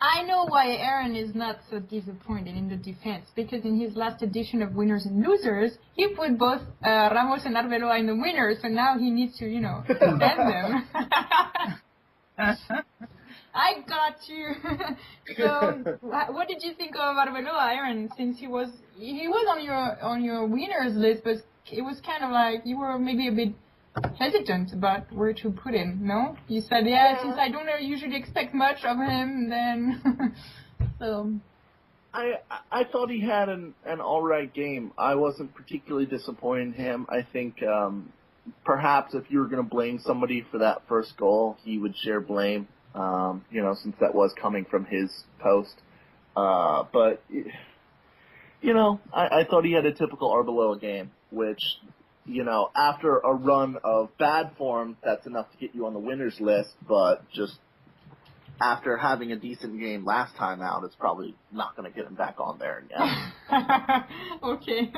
[SPEAKER 2] I know why Aaron is not so disappointed in the defense, because in his last edition of Winners and Losers, he put both Ramos and Arbeloa in the winners, so now he needs to, defend them. I got you. So, what did you think of Arbeloa, Aaron? Since he was on your winners list, but it was kind of like you were maybe a bit hesitant about where to put him. No, you said since I don't usually expect much of him, then so.
[SPEAKER 5] I thought he had an all right game. I wasn't particularly disappointed in him. I think perhaps if you were going to blame somebody for that first goal, he would share blame. Since that was coming from his post. But I thought he had a typical Arbeloa game, which after a run of bad form, that's enough to get you on the winners list, but just after having a decent game last time out, it's probably not going to get him back on there again.
[SPEAKER 2] Okay.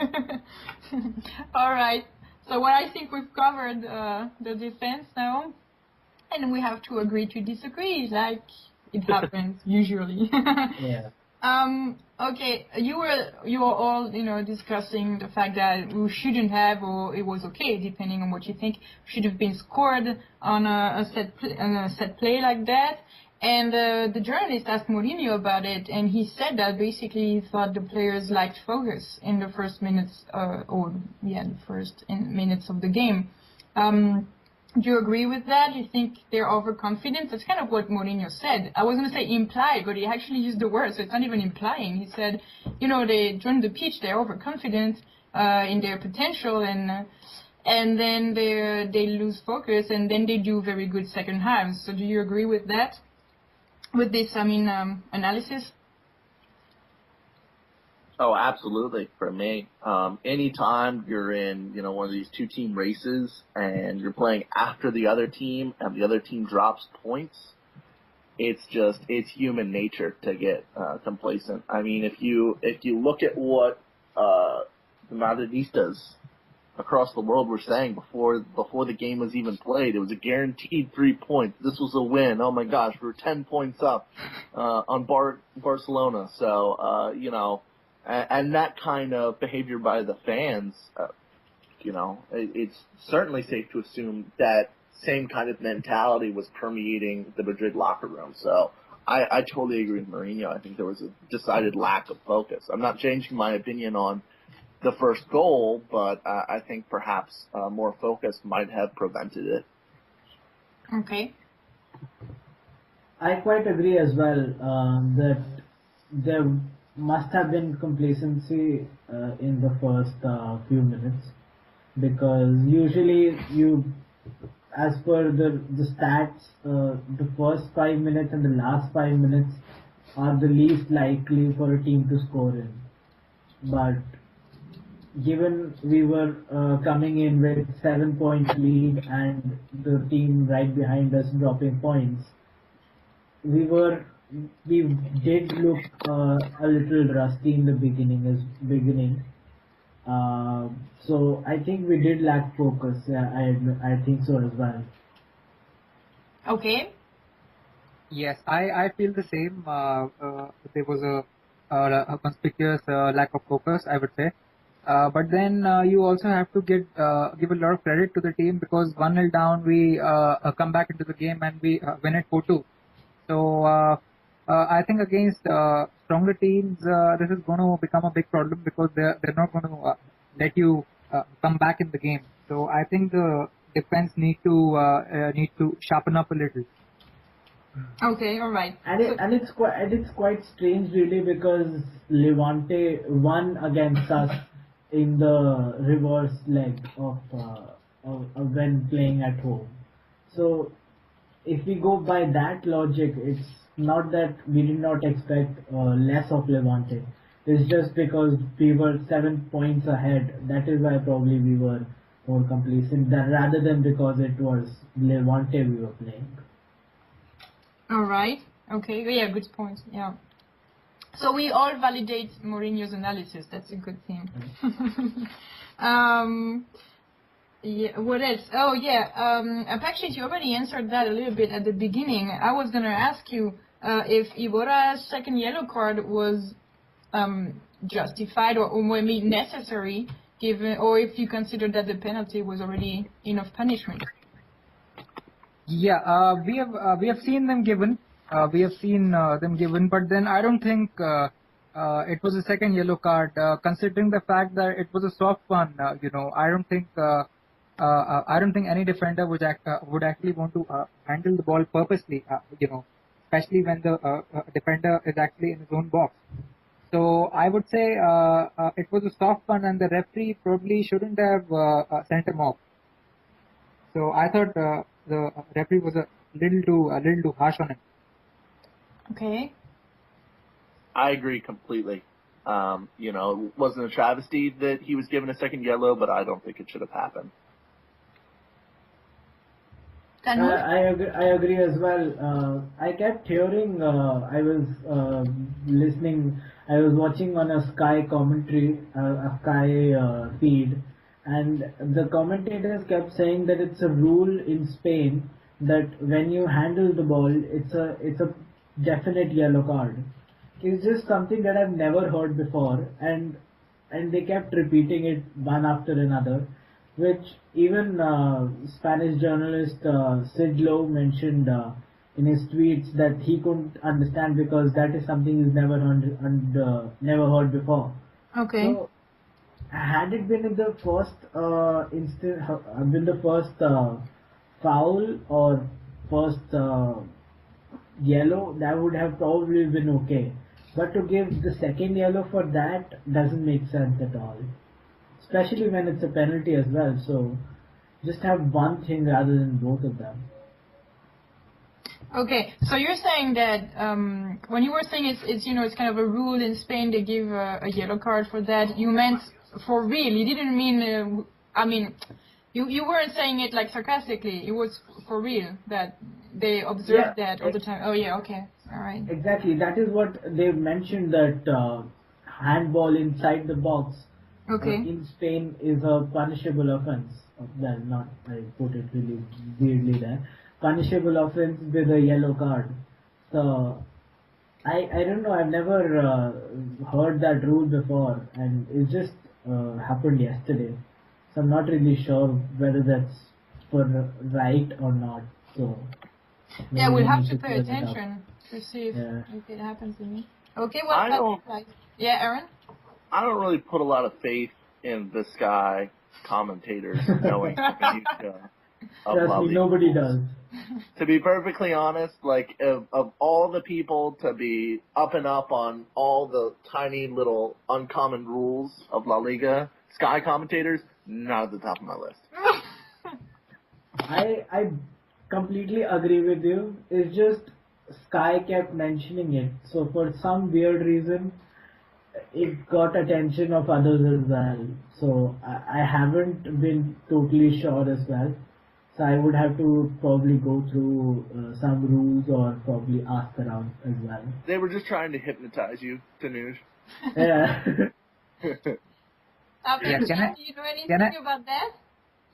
[SPEAKER 2] All right. So what I think we've covered the defense now, and we have to agree to disagree, like it happens usually.
[SPEAKER 4] Yeah.
[SPEAKER 2] Okay, you were all discussing the fact that we shouldn't have, or it was okay depending on what you think, should have been scored on a set play like that. And the journalist asked Mourinho about it, and he said that basically he thought the players lacked focus in the first minutes, the first minutes of the game. Do you agree with that? You think they're overconfident? That's kind of what Mourinho said. I was going to say implied, but he actually used the word, so it's not even implying. He said, they join the pitch, they're overconfident in their potential, and then they lose focus, and then they do very good second halves. So do you agree with that? With this, analysis?
[SPEAKER 5] Oh, absolutely. For me, anytime you're in, one of these two-team races and you're playing after the other team and the other team drops points, it's human nature to get complacent. I mean, if you look at what the Madridistas across the world were saying before the game was even played, it was a guaranteed 3 points. This was a win. Oh my gosh, we were 10 points up on Barcelona. So and that kind of behavior by the fans, it's certainly safe to assume that same kind of mentality was permeating the Madrid locker room. So I totally agree with Mourinho. I think there was a decided lack of focus. I'm not changing my opinion on the first goal, but I think perhaps more focus might have prevented it.
[SPEAKER 2] Okay.
[SPEAKER 4] I quite agree as well that there must have been complacency in the first few minutes, because usually as per the stats, the first 5 minutes and the last 5 minutes are the least likely for a team to score in. But given we were coming in with 7-point lead and the team right behind us dropping points, we did look a little rusty in the beginning. So I think we did lack focus. I think so as well.
[SPEAKER 2] Okay.
[SPEAKER 3] Yes, I feel the same. There was a conspicuous lack of focus, I would say. But then you also have to give a lot of credit to the team, because 1-0 down, we come back into the game and we win it 4-2. So I think against stronger teams, this is going to become a big problem, because they're not going to let you come back in the game. So I think the defense need to sharpen up a little.
[SPEAKER 2] Okay, all right.
[SPEAKER 4] And it's quite strange really, because Levante won against us in the reverse leg of when playing at home. So if we go by that logic, it's not that we did not expect less of Levante. It's just because we were 7 points ahead. That is why probably we were more complacent, rather than because it was Levante we were playing.
[SPEAKER 2] All right. Okay. Yeah, good point. Yeah. So we all validate Mourinho's analysis. That's a good thing. Yeah. What else? Oh, yeah. Apakshit, you already answered that a little bit at the beginning. I was gonna ask you if Ibora's second yellow card was justified or maybe necessary, given, or if you consider that the penalty was already enough punishment.
[SPEAKER 3] Yeah, we have seen them given. But then I don't think it was a second yellow card, considering the fact that it was a soft one. I don't think any defender would actually want to handle the ball purposely. Especially when the defender is actually in his own box. So I would say it was a soft one, and the referee probably shouldn't have sent him off. So I thought the referee was a little too harsh on him.
[SPEAKER 2] Okay.
[SPEAKER 5] I agree completely. It wasn't a travesty that he was given a second yellow, but I don't think it should have happened.
[SPEAKER 4] I agree as well. I kept hearing, I was listening, I was watching on a Sky commentary, a Sky feed, and the commentators kept saying that it's a rule in Spain that when you handle the ball, it's a definite yellow card. It's just something that I've never heard before, and they kept repeating it one after another, which even Spanish journalist Sid Lowe mentioned in his tweets that he couldn't understand because that is something he's never heard before.
[SPEAKER 2] Okay.
[SPEAKER 4] So, had it been in the first foul or first yellow, that would have probably been okay. But to give the second yellow for that doesn't make sense at all. Especially when it's a penalty as well. So just have one thing rather than both of them.
[SPEAKER 2] Okay, so you're saying that when you were saying it's kind of a rule in Spain, they give a yellow card for that. You meant for real. You didn't mean. You weren't saying it like sarcastically. It was for real that they observed that all the time. Oh yeah, okay, all right.
[SPEAKER 4] Exactly. That is what they mentioned, that handball inside the box.
[SPEAKER 2] Okay.
[SPEAKER 4] In Spain is a punishable offense. Well, not, I put it really weirdly there. Punishable offense with a yellow card. So, I don't know, I've never heard that rule before, and it just happened yesterday. So I'm not really sure whether that's for right or not. So
[SPEAKER 2] yeah, we'll have to pay attention to see if it happens to me. Okay, well, yeah, Aaron?
[SPEAKER 5] I don't really put a lot of faith in the Sky commentators knowing the minutia of La Liga.
[SPEAKER 4] Nobody does.
[SPEAKER 5] To be perfectly honest, like, of all the people to be up and up on all the tiny little uncommon rules of La Liga, Sky commentators, not at the top of my list.
[SPEAKER 4] I completely agree with you. It's just Sky kept mentioning it. So for some weird reason, it got attention of others as well. So I haven't been totally sure as well. So I would have to probably go through some rules or probably ask around as well.
[SPEAKER 5] They were just trying to hypnotize you, Tanuj.
[SPEAKER 4] Yeah.
[SPEAKER 2] Apakshit, do you know anything about that?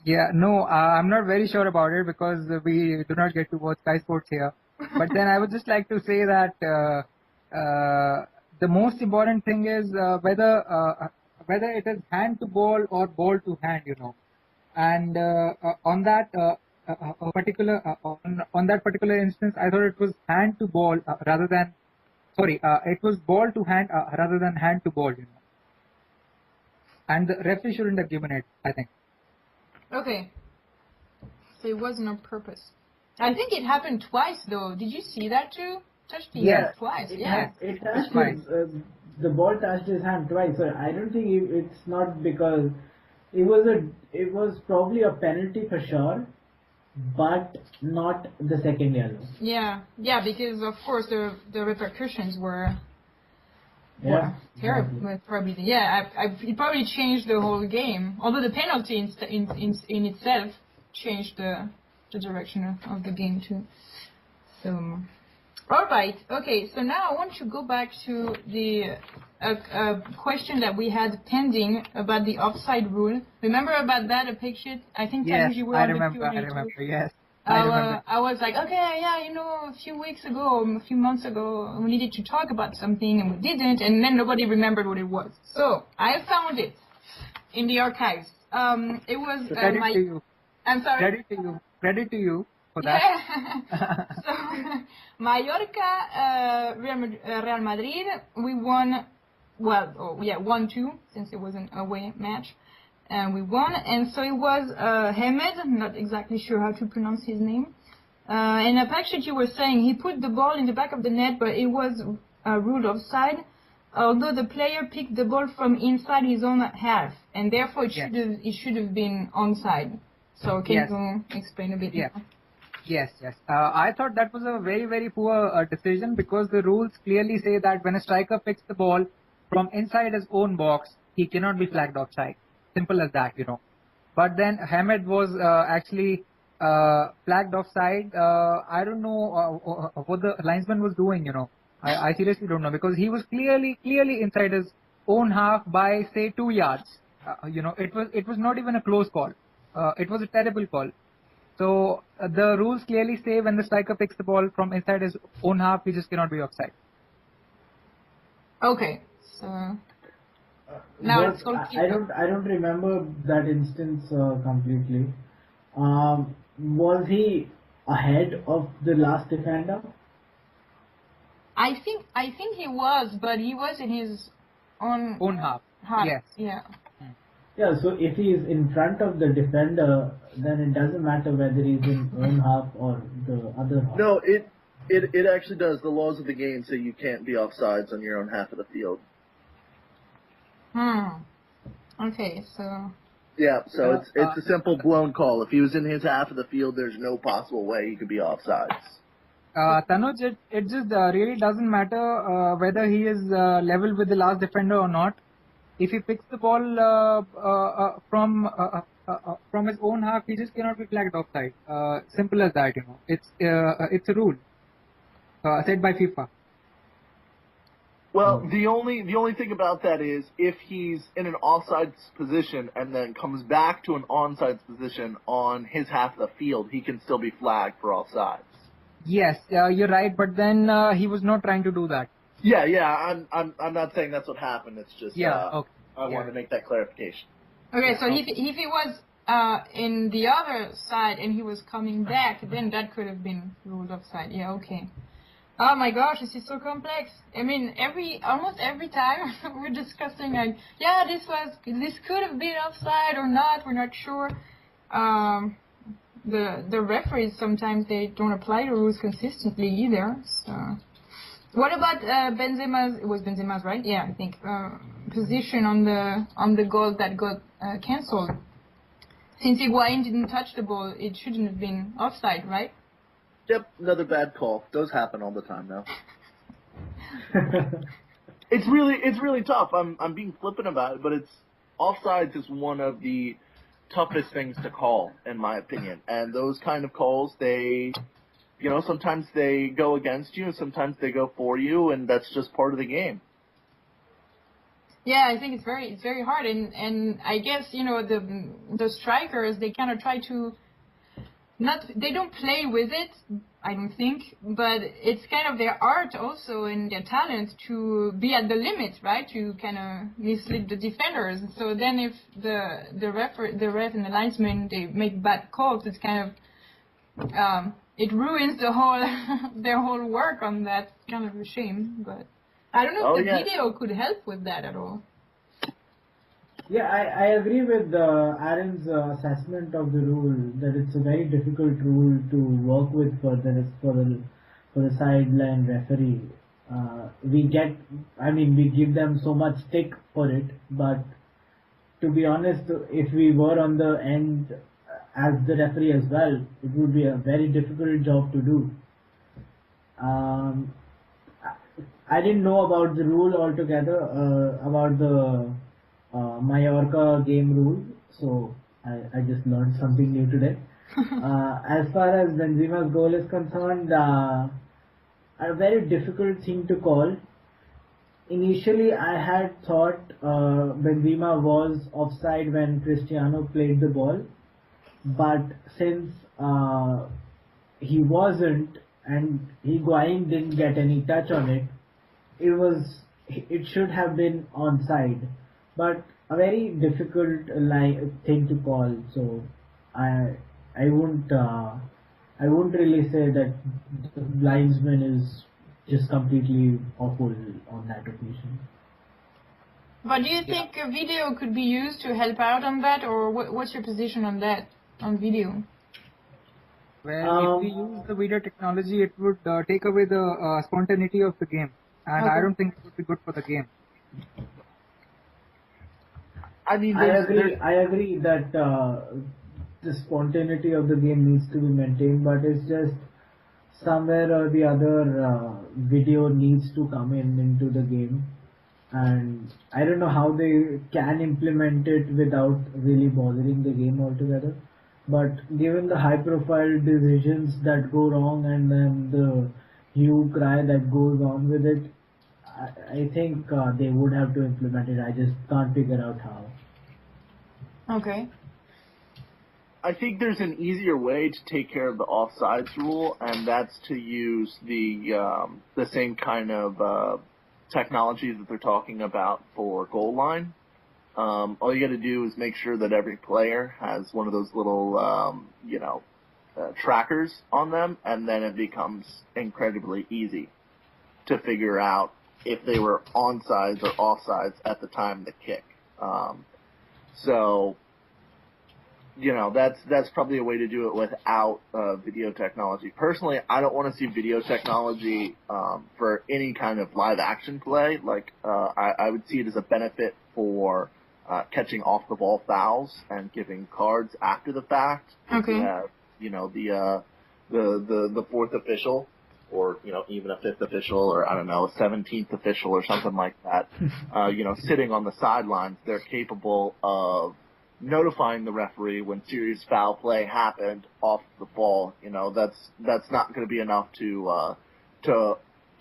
[SPEAKER 3] Yeah, no, I'm not very sure about it because we do not get to watch Sky Sports here. But then I would just like to say that the most important thing is whether it is hand to ball or ball to hand, And on that particular instance, I thought it was hand to ball it was ball to hand rather than hand to ball, And the referee shouldn't have given it, I think.
[SPEAKER 2] Okay. So it wasn't on purpose. I think it happened twice, though. Did you see that too? Touched the hand twice.
[SPEAKER 4] It touched his, the ball touched his hand twice. So I don't think it's not because it was probably a penalty for sure, but not the second yellow.
[SPEAKER 2] Yeah, because of course the repercussions were terrible.
[SPEAKER 4] Exactly.
[SPEAKER 2] Probably, it probably changed the whole game. Although the penalty in itself changed the direction of the game too. So, all right, okay. So now I want to go back to the question that we had pending about the offside rule. Remember about that, Apakshit? I think
[SPEAKER 3] yes,
[SPEAKER 2] you were
[SPEAKER 3] I
[SPEAKER 2] on
[SPEAKER 3] remember.
[SPEAKER 2] the Q&A
[SPEAKER 3] I remember.
[SPEAKER 2] too.
[SPEAKER 3] Yes.
[SPEAKER 2] I was like, okay, a few weeks ago, a few months ago, we needed to talk about something and we didn't, and then nobody remembered what it was. So I found it in the archives. It was
[SPEAKER 3] credit to you.
[SPEAKER 2] I'm sorry.
[SPEAKER 3] Credit to you for that.
[SPEAKER 2] Yeah. So Mallorca, Real Madrid, we won. 1-2 since it was an away match. And we won, and so it was Hamed, I'm not exactly sure how to pronounce his name. And Apakshit, you were saying he put the ball in the back of the net, but it was ruled offside, although the player picked the ball from inside his own half, and therefore it should have been onside. So can you explain a bit more?
[SPEAKER 3] Yes. I thought that was a very, very poor decision because the rules clearly say that when a striker picks the ball from inside his own box, he cannot be flagged offside. Simple as that, But then Hamed was actually flagged offside. I don't know what the linesman was doing, I seriously don't know, because he was clearly inside his own half by say 2 yards. It was not even a close call. It was a terrible call. So the rules clearly say when the striker picks the ball from inside his own half, he just cannot be offside.
[SPEAKER 2] Okay, so now it's goalkeeper.
[SPEAKER 4] I don't remember that instance completely. Was he ahead of the last defender?
[SPEAKER 2] I think he was, but he was in his own
[SPEAKER 3] half. Yes.
[SPEAKER 2] Yeah.
[SPEAKER 4] Yeah, so if he is in front of the defender, then it doesn't matter whether he's in own half or the other half.
[SPEAKER 5] No, it actually does. The laws of the game say you can't be offsides on your own half of the field.
[SPEAKER 2] Okay, so.
[SPEAKER 5] Yeah, so it's a simple blown call. If he was in his half of the field, there's no possible way he could be offsides.
[SPEAKER 3] Tanuj, it just really doesn't matter whether he is level with the last defender or not. If he picks the ball from his own half, he just cannot be flagged offside. Simple as that, It's a rule set by FIFA.
[SPEAKER 5] Well, the only thing about that is if he's in an offsides position and then comes back to an onside position on his half of the field, he can still be flagged for offsides.
[SPEAKER 3] Yes, you're right, but then he was not trying to do that.
[SPEAKER 5] Yeah, I'm not saying that's what happened. It's just
[SPEAKER 3] okay.
[SPEAKER 5] I wanted to make that clarification.
[SPEAKER 2] Okay, so if he was in the other side and he was coming back, then that could have been ruled offside. Yeah, okay. Oh my gosh, this is so complex. I mean, almost every time we're discussing like, yeah, this could have been offside or not. We're not sure. The referees sometimes they don't apply the rules consistently either. So, what about Benzema's? It was Benzema's, right? Yeah, I think position on the goal that got cancelled. Since Higuain didn't touch the ball, it shouldn't have been offside, right?
[SPEAKER 5] Yep, another bad call. Those happen all the time now. It's really tough. I'm being flippant about it, but offsides is one of the toughest things to call, in my opinion. And those kind of calls, sometimes they go against you, sometimes they go for you, and that's just part of the game.
[SPEAKER 2] Yeah, I think it's very hard, and I guess the strikers, they kind of try to they don't play with it, I don't think, but it's kind of their art also and their talent to be at the limit, right? To kind of mislead the defenders. So then if the ref and the linesman, they make bad calls, it's kind of it ruins the whole their whole work on that. It's kind of a shame, but I don't know if the video could help with that at all.
[SPEAKER 4] Yeah, I agree with Aaron's assessment of the rule, that it's a very difficult rule to work with for the sideline referee. We give them so much stick for it, but to be honest, if we were on the end as the referee as well, it would be a very difficult job to do. I didn't know about the rule altogether, about the Mallorca game rule, so I just learned something new today. As far as Benzema's goal is concerned, a very difficult thing to call. Initially, I had thought Benzema was offside when Cristiano played the ball, but since he wasn't and Higuain didn't get any touch on it, it should have been onside. But a very difficult thing to call, so I wouldn't really say that the linesman is just completely awful on that occasion.
[SPEAKER 2] But do you think a video could be used to help out on that, or what's your position on that, on video?
[SPEAKER 3] Well, if we use the video technology, it would take away the spontaneity of the game, and I don't think it would be good for the game.
[SPEAKER 4] I agree that the spontaneity of the game needs to be maintained, but it's just somewhere or the other video needs to come into the game. and I don't know how they can implement it without really bothering the game altogether. But given the high-profile decisions that go wrong and then the hue cry that goes on with it, I think they would have to implement it. I just can't figure out how.
[SPEAKER 2] Okay.
[SPEAKER 5] I think there's an easier way to take care of the offsides rule, and that's to use the same kind of technology that they're talking about for goal line. All you got to do is make sure that every player has one of those little, trackers on them, and then it becomes incredibly easy to figure out if they were onside or offsides at the time of the kick. So, that's probably a way to do it without video technology. Personally, I don't want to see video technology for any kind of live action play. Like, I would see it as a benefit for catching off the ball fouls and giving cards after the fact.
[SPEAKER 2] Okay.
[SPEAKER 5] You have, the fourth official, or even a fifth official, or I don't know, a 17th official or something like that. Sitting on the sidelines, they're capable of notifying the referee when serious foul play happened off the ball. That's not going to be enough to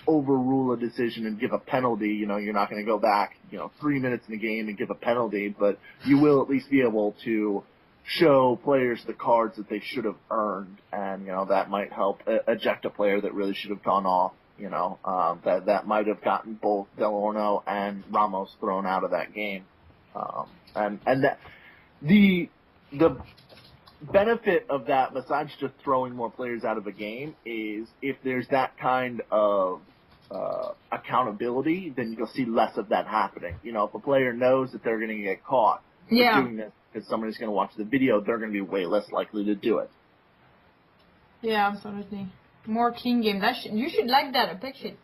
[SPEAKER 5] overrule a decision and give a penalty. You're not going to go back 3 minutes in the game and give a penalty, but you will at least be able to show players the cards that they should have earned, and that might help eject a player that really should have gone off. That might have gotten both Del Orno and Ramos thrown out of that game, and that the benefit of that, besides just throwing more players out of a game, is if there's that kind of accountability, then you'll see less of that happening. If a player knows that they're going to get caught for doing this because somebody's going to watch the video, they're going to be way less likely to do it.
[SPEAKER 2] Yeah, absolutely. More clean game. You should like that, Apakshit.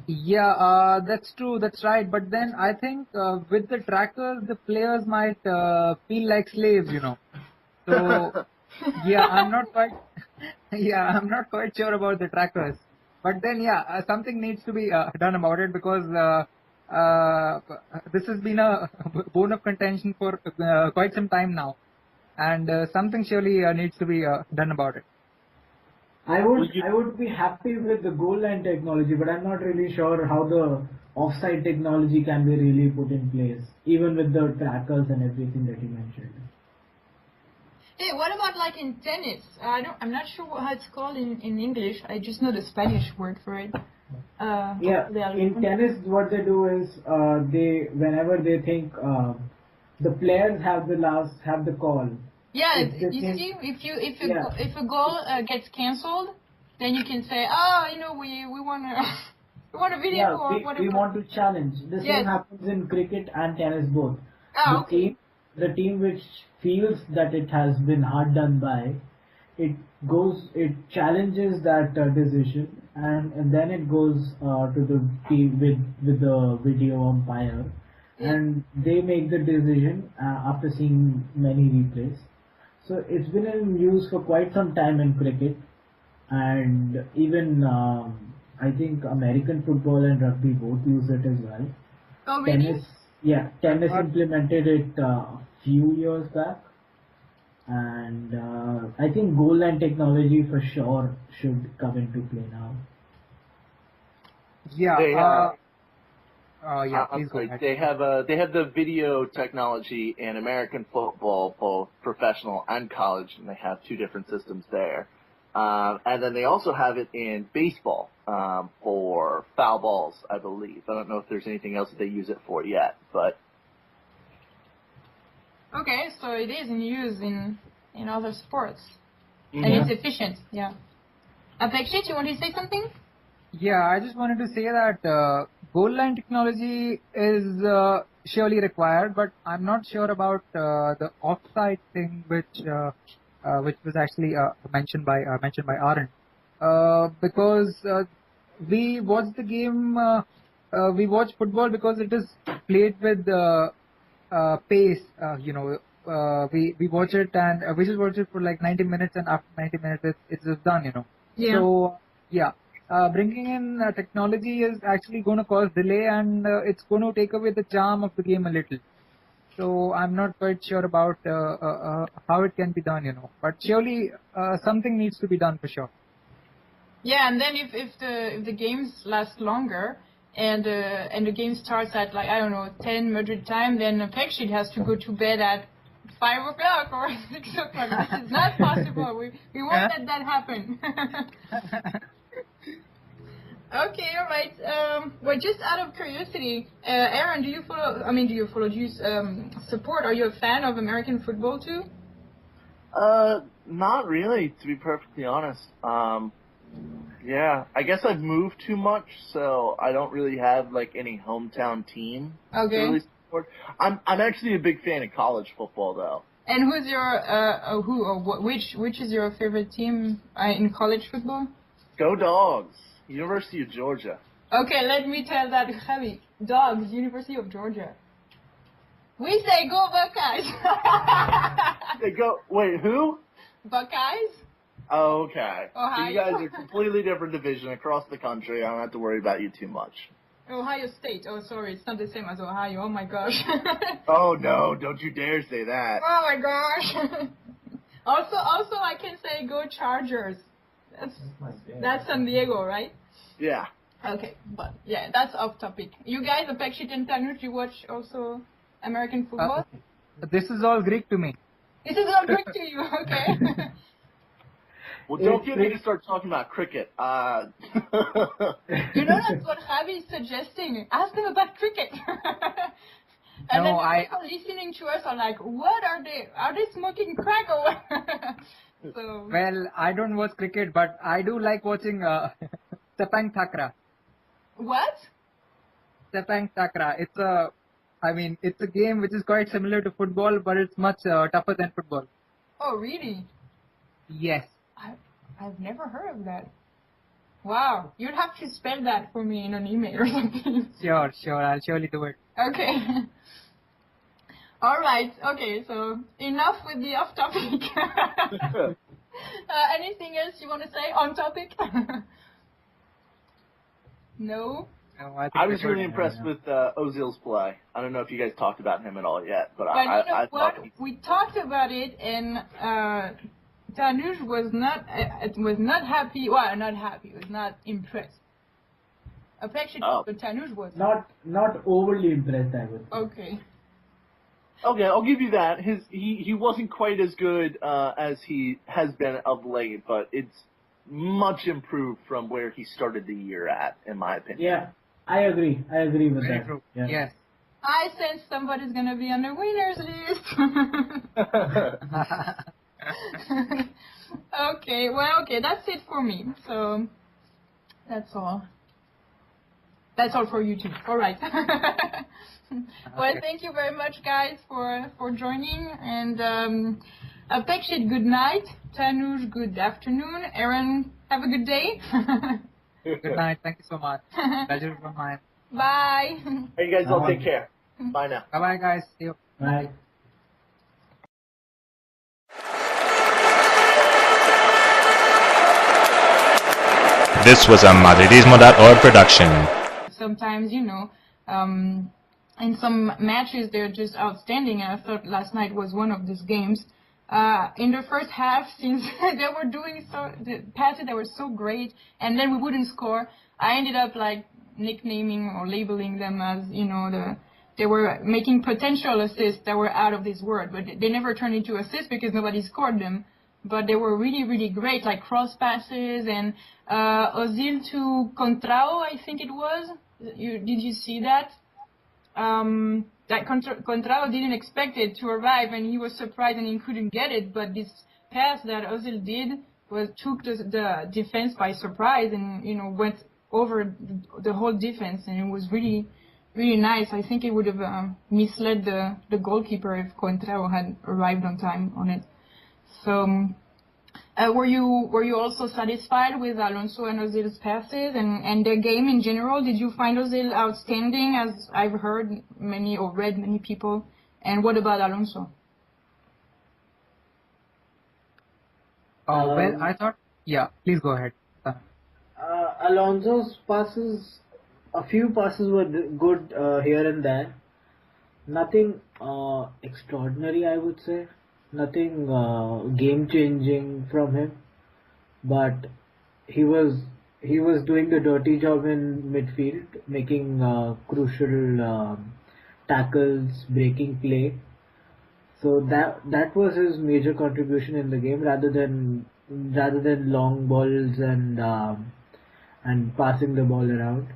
[SPEAKER 3] Yeah, that's true. That's right. But then I think with the trackers, the players might feel like slaves, So yeah, I'm not quite sure about the trackers. But then something needs to be done about it, because this has been a bone of contention for quite some time now, and something surely needs to be done about it.
[SPEAKER 4] I would be happy with the goal line technology, but I'm not really sure how the offside technology can be really put in place, even with the trackers and everything that you mentioned.
[SPEAKER 2] Hey, what about like in tennis? I'm not sure how it's called in English. I just know the Spanish word for it.
[SPEAKER 4] In tennis, what they do is whenever they think the players have the call.
[SPEAKER 2] Yeah, you see, if a goal gets cancelled, then you can say, we want a video or whatever.
[SPEAKER 4] We want to challenge. The same happens in cricket and tennis both. The team which feels that it has been hard done by, it challenges that decision, and then it goes to the team with the video umpire, and they make the decision after seeing many replays. So it's been in use for quite some time in cricket, and even I think American football and rugby both use it as well.
[SPEAKER 2] Oh, really?
[SPEAKER 4] Tennis implemented it a few years back, and I think goal line technology for sure should come into play now.
[SPEAKER 5] Please go ahead. They have the video technology in American football, both professional and college, and they have two different systems there. And then they also have it in baseball for foul balls, I believe. I don't know if there's anything else that they use it for yet, but.
[SPEAKER 2] Okay, so it is in use in other sports, and it's efficient. Yeah. Apakshit, you want to say something?
[SPEAKER 3] Yeah, I just wanted to say that goal line technology is surely required, but I'm not sure about the offside thing, which was actually mentioned by Aaron, because we watch the game, we watch football because it is played with pace. We watch it, and we just watch it for like 90 minutes, and after 90 minutes, it's just done.
[SPEAKER 2] Yeah.
[SPEAKER 3] So yeah. bringing in technology is actually going to cause delay, and it's going to take away the charm of the game a little. So I'm not quite sure about how it can be done, But surely something needs to be done for sure.
[SPEAKER 2] Yeah, and then if the games last longer and the game starts at, like, I don't know, 10 Madrid time, then Apakshit has to go to bed at 5 o'clock or 6 o'clock. This is not possible. We won't let that happen. Okay, all right. Well, just out of curiosity, Aaron, do you support? Are you a fan of American football too?
[SPEAKER 5] Not really, to be perfectly honest. Yeah, I guess I've moved too much, so I don't really have like any hometown team to really support. I'm actually a big fan of college football, though.
[SPEAKER 2] And who's your which is your favorite team in college football?
[SPEAKER 5] Go Dogs, University of Georgia.
[SPEAKER 2] Okay, let me tell that Javi. Dogs, University of Georgia. We say go Buckeyes.
[SPEAKER 5] They go. Wait, who?
[SPEAKER 2] Buckeyes.
[SPEAKER 5] Oh, okay.
[SPEAKER 2] Ohio.
[SPEAKER 5] So you guys are a completely different division across the country. I don't have to worry about you too much.
[SPEAKER 2] Ohio State. Oh, sorry, it's not the same as Ohio. Oh my gosh.
[SPEAKER 5] Oh no! Don't you dare say that.
[SPEAKER 2] Oh my gosh. Also, I can say go Chargers. That's San Diego, right?
[SPEAKER 5] Yeah.
[SPEAKER 2] Okay, but yeah, that's off topic. You guys, Apakshit and Tanuj, you watch also American football?
[SPEAKER 3] This is all Greek to me.
[SPEAKER 2] This is all Greek to you, okay?
[SPEAKER 5] Well, don't get me to start talking about cricket.
[SPEAKER 2] You know, that's what Javi is suggesting. Ask them about cricket. And
[SPEAKER 3] no,
[SPEAKER 2] then people listening to us are like, what are they? Are they smoking crack or what? So.
[SPEAKER 3] Well, I don't watch cricket, but I do like watching Sepang Takraw.
[SPEAKER 2] What?
[SPEAKER 3] Sepang Takraw. It's a game which is quite similar to football, but it's much tougher than football.
[SPEAKER 2] Oh, really?
[SPEAKER 3] Yes.
[SPEAKER 2] I've never heard of that. Wow. You'd have to spell that for me in an email or something.
[SPEAKER 3] Sure. I'll surely do it.
[SPEAKER 2] Okay. All right. Okay, so enough with the off topic. Anything else you want to say on topic? No?
[SPEAKER 3] No,
[SPEAKER 5] I was really impressed with Ozil's play. I don't know if you guys talked about him at all yet, but
[SPEAKER 2] you know
[SPEAKER 5] I
[SPEAKER 2] what?
[SPEAKER 5] thought
[SPEAKER 2] We talked about it, and Tanuj was not happy. Well, not happy. Was not impressed. Apakshit, but Tanuj was
[SPEAKER 4] not overly impressed, I would say.
[SPEAKER 2] Okay.
[SPEAKER 5] Okay, I'll give you that. He wasn't quite as good as he has been of late, but it's much improved from where he started the year at, in my opinion.
[SPEAKER 4] Yeah, I agree with
[SPEAKER 3] Very
[SPEAKER 4] that.
[SPEAKER 3] true.
[SPEAKER 4] Yeah.
[SPEAKER 3] Yes.
[SPEAKER 2] I sense somebody's gonna be on the winners list. Okay, that's it for me. So that's all. That's all for you too. All right. Well, thank you very much, guys, for joining. And Apakshit, good night. Tanuj, good afternoon. Aaron, have a good day.
[SPEAKER 3] Good night. Thank you so much. Pleasure from mine.
[SPEAKER 2] Bye.
[SPEAKER 5] Hey, you guys all take care. Bye now.
[SPEAKER 3] Bye-bye, guys. See you.
[SPEAKER 4] Bye.
[SPEAKER 1] This was a Madridismo.org production.
[SPEAKER 2] Sometimes, in some matches they're just outstanding, and I thought last night was one of these games. In the first half, since they were doing the passes that were so great, and then we wouldn't score, I ended up like nicknaming or labeling them as, they were making potential assists that were out of this world, but they never turned into assists because nobody scored them. But they were really, really great, like cross passes and Ozil to Contrao, I think it was. Did you see that? That Contrao didn't expect it to arrive, and he was surprised and he couldn't get it. But this pass that Ozil did took the defense by surprise, and went over the whole defense, and it was really, really nice. I think it would have misled the goalkeeper if Contrao had arrived on time on it. So, were you also satisfied with Alonso and Ozil's passes and their game in general? Did you find Ozil outstanding, as I've heard many or read many people? And what about Alonso?
[SPEAKER 3] Well, I thought, yeah, please go ahead.
[SPEAKER 4] Alonso's passes, a few passes were good here and there. Nothing extraordinary, I would say. Nothing game changing from him, but he was he was doing the dirty job in midfield, making crucial tackles, breaking play. So that was his major contribution in the game, rather than long balls and passing the ball around.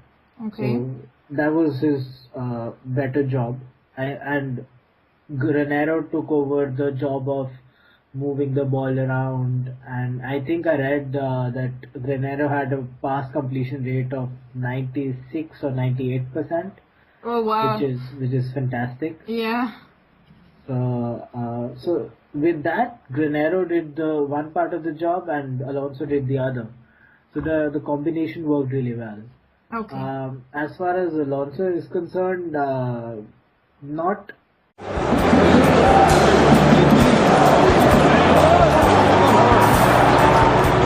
[SPEAKER 2] Okay.
[SPEAKER 4] So that was his better job, and Granero took over the job of moving the ball around, and I think I read that Granero had a pass completion rate of 96 or 98%,
[SPEAKER 2] Oh wow.
[SPEAKER 4] which is fantastic.
[SPEAKER 2] Yeah.
[SPEAKER 4] So with that, Granero did the one part of the job and Alonso did the other. So the combination worked really well.
[SPEAKER 2] Okay.
[SPEAKER 4] As far as Alonso is concerned, not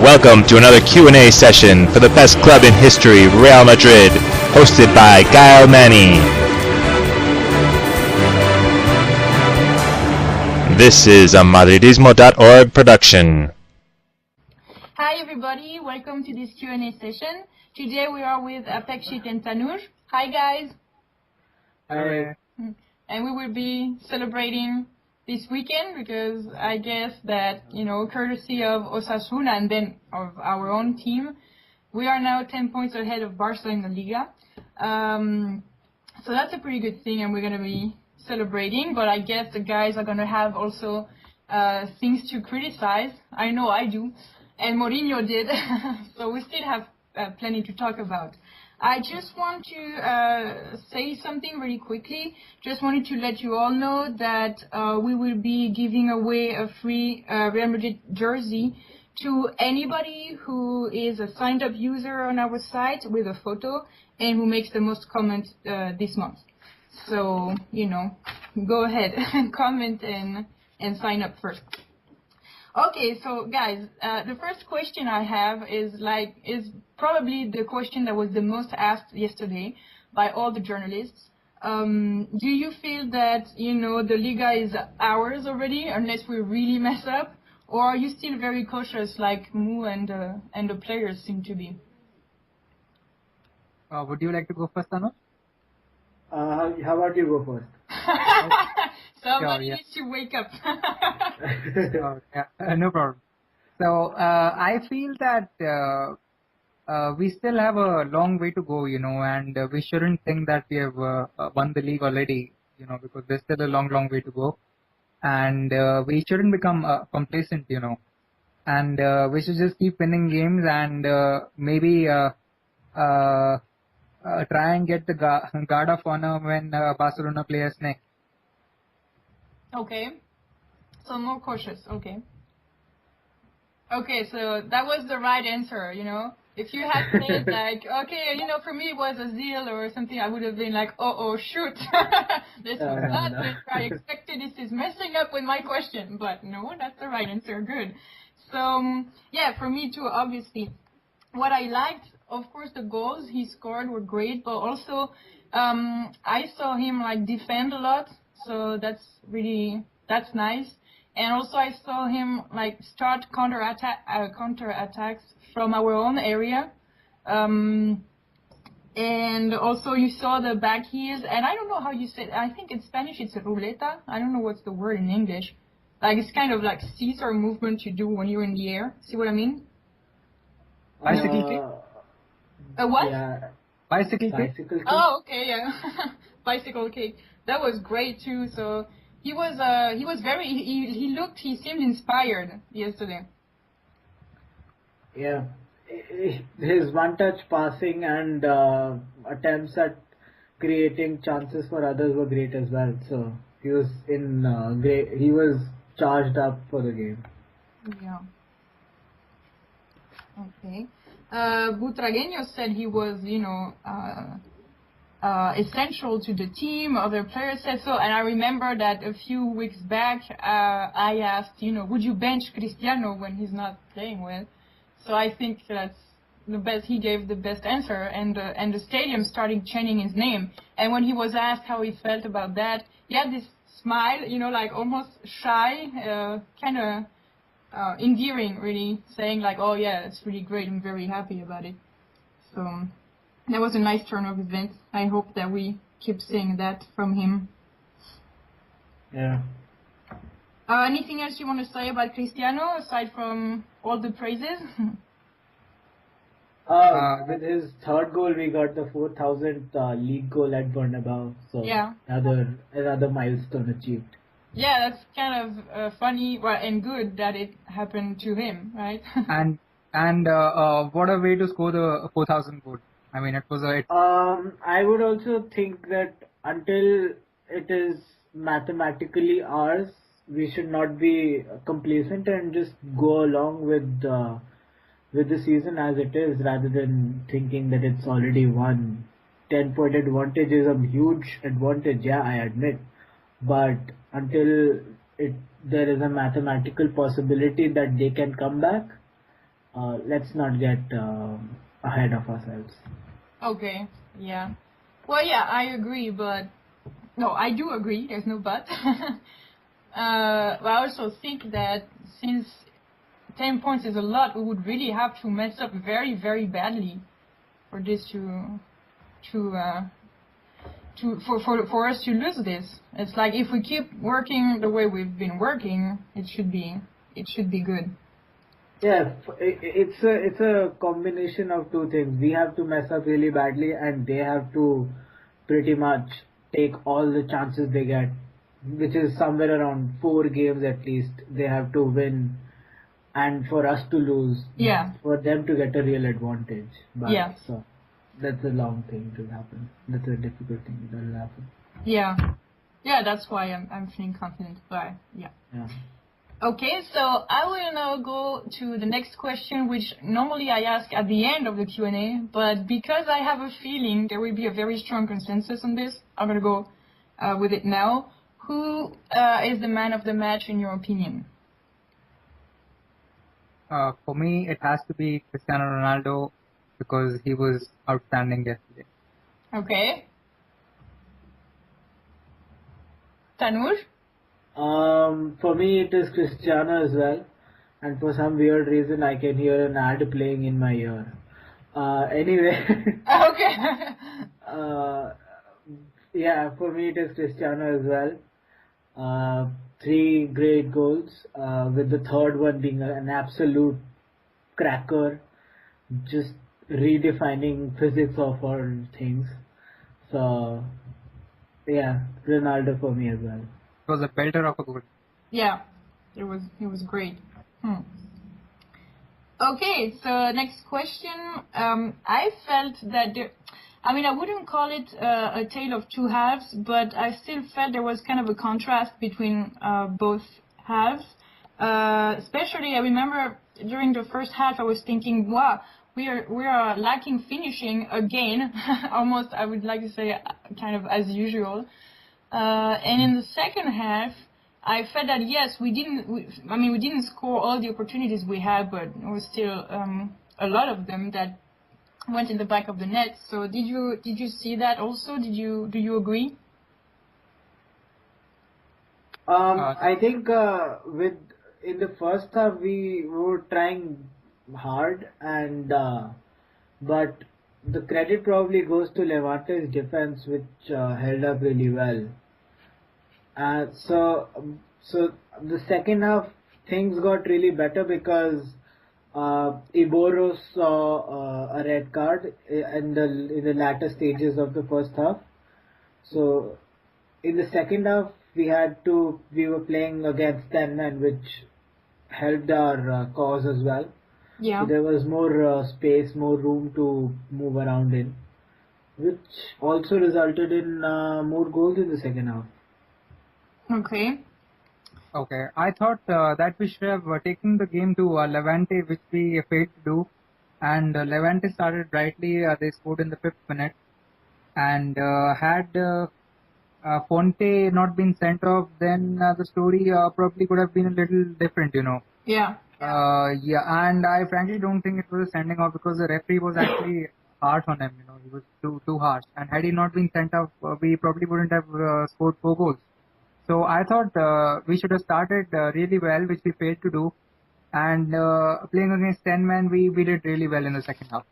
[SPEAKER 1] Welcome to another Q&A session for the best club in history, Real Madrid, hosted by Gaëlle. This is a Madridismo.org production.
[SPEAKER 2] Hi everybody, welcome to this Q&A session. Today we are with Apakshit and Tanuj. Hi guys. And we will be celebrating this weekend because I guess that, courtesy of Osasuna and then of our own team, we are now 10 points ahead of Barca in the Liga. So that's a pretty good thing and we're going to be celebrating, but I guess the guys are going to have also things to criticize. I know I do, and Mourinho did, so we still have plenty to talk about. I just want to say something really quickly. Just wanted to let you all know that we will be giving away a free Real Madrid jersey to anybody who is a signed up user on our site with a photo and who makes the most comments this month. So, go ahead and comment and sign up first. Okay, so guys, the first question I have is probably the question that was the most asked yesterday by all the journalists. Do you feel that, the Liga is ours already, unless we really mess up? Or are you still very cautious like Mu and the players seem to be?
[SPEAKER 3] Would you like to go first, Tanuj?
[SPEAKER 4] how about you go first?
[SPEAKER 2] Somebody
[SPEAKER 3] Sure, yeah.
[SPEAKER 2] needs to wake up.
[SPEAKER 3] No problem. So I feel that we still have a long way to go, and we shouldn't think that we have won the league already, because there's still a long, long way to go. And we shouldn't become complacent, and we should just keep winning games and maybe try and get the guard of honor when Barcelona play us next.
[SPEAKER 2] Okay. So more cautious, okay. Okay, so that was the right answer, If you had said okay, for me it was a zeal or something, I would have been like, oh shoot, this was not what I expected, this is messing up with my question. But no, that's the right answer, good. So, yeah, for me too, obviously. What I liked, of course, the goals he scored were great, but also I saw him defend a lot, so that's nice. And also I saw him start counter-attacks from our own area. And also you saw the back heels, and I don't know how you say it. I think in Spanish it's ruleta. I don't know what's the word in English. It's kind of like seesaw movement you do when you're in the air. See what I mean?
[SPEAKER 3] Bicycle kick?
[SPEAKER 2] A what?
[SPEAKER 4] Yeah.
[SPEAKER 3] Bicycle kick?
[SPEAKER 2] Oh, okay, yeah. Bicycle kick. That was great too. So he seemed inspired yesterday.
[SPEAKER 4] Yeah, his one-touch passing and attempts at creating chances for others were great as well. So he was great. He was charged up for the game.
[SPEAKER 2] Yeah. Okay. Butragueño said he was, essential to the team. Other players said so, and I remember that a few weeks back, I asked, would you bench Cristiano when he's not playing well? So I think that's the best. He gave the best answer, and the stadium started chanting his name. And when he was asked how he felt about that, he had this smile, like almost shy, kind of endearing, really, saying like, "Oh yeah, it's really great. I'm very happy about it." So that was a nice turn of events. I hope that we keep seeing that from him.
[SPEAKER 4] Yeah.
[SPEAKER 2] Anything else you want to say about Cristiano aside from all the praises?
[SPEAKER 4] With his third goal, we got the 4,000th league goal at Bernabeu. So
[SPEAKER 2] Yeah.
[SPEAKER 4] another milestone achieved.
[SPEAKER 2] Yeah, that's kind of funny and good that it happened to him, right?
[SPEAKER 3] and what a way to score the 4,000 goal. I mean, it was
[SPEAKER 4] I would also think that until it is mathematically ours, we should not be complacent and just go along with the season as it is, rather than thinking that it's already won. 10-point advantage is a huge advantage, yeah, I admit. But until there is a mathematical possibility that they can come back, let's not get ahead of ourselves.
[SPEAKER 2] Okay, yeah. Well, yeah, I agree, but... No, I do agree, there's no but. I also think that since 10 points is a lot, we would really have to mess up very, very badly for this for us to lose this. It's like if we keep working the way we've been working, it should be good.
[SPEAKER 4] Yeah, it's a combination of two things. We have to mess up really badly, and they have to pretty much take all the chances they get, which is somewhere around 4 games at least. They have to win, and for us to lose, for them to get a real advantage. But so that's a long thing to happen. That's a difficult thing that will happen.
[SPEAKER 2] Yeah, that's why I'm feeling confident. But yeah. Okay, so I will now go to the next question, which normally I ask at the end of the Q&A, but because I have a feeling there will be a very strong consensus on this, I'm going to go with it now. Who is the man of the match in your opinion?
[SPEAKER 3] For me, it has to be Cristiano Ronaldo because he was outstanding yesterday.
[SPEAKER 2] Okay. Tanuj?
[SPEAKER 4] For me, it is Cristiano as well, and for some weird reason, I can hear an ad playing in my ear. Anyway.
[SPEAKER 2] Okay.
[SPEAKER 4] Yeah, for me, it is Cristiano as well. 3 great goals, with the third one being an absolute cracker, just redefining physics of all things. So, yeah, Ronaldo for me as well.
[SPEAKER 3] It was a belter of a goal.
[SPEAKER 2] Yeah, it was great. Okay, so next question. I felt that I wouldn't call it a tale of two halves, but I still felt there was kind of a contrast between both halves. Especially, I remember during the first half, I was thinking, wow, we are lacking finishing again. Almost, I would like to say, kind of as usual. And in the second half, I felt that yes, we didn't score all the opportunities we had, but there was still a lot of them that went in the back of the net. So did you see that also? Do you agree?
[SPEAKER 4] I think in the first half we were trying hard, and but the credit probably goes to Levante's defense, which held up really well. So the second half things got really better because Iboro saw a red card in the latter stages of the first half. So in the second half we were playing against 10 men, which helped our cause as well.
[SPEAKER 2] Yeah.
[SPEAKER 4] So there was more space, more room to move around in, which also resulted in more goals in the second half.
[SPEAKER 2] Okay.
[SPEAKER 3] I thought that we should have taken the game to Levante, which we failed to do. And Levante started brightly. They scored in the 5th minute. And had Fonte not been sent off, then the story probably could have been a little different,
[SPEAKER 2] Yeah.
[SPEAKER 3] Yeah, and I frankly don't think it was a sending off because the referee was actually harsh on him. You know, he was too harsh. And had he not been sent off, we probably wouldn't have scored 4 goals. So I thought we should have started really well, which we failed to do. And playing against 10 men, we did really well in the second half.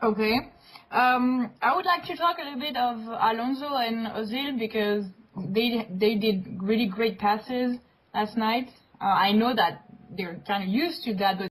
[SPEAKER 2] Okay. I would like to talk a little bit of Alonso and Ozil because they did really great passes last night. I know that they're kind of used to that, but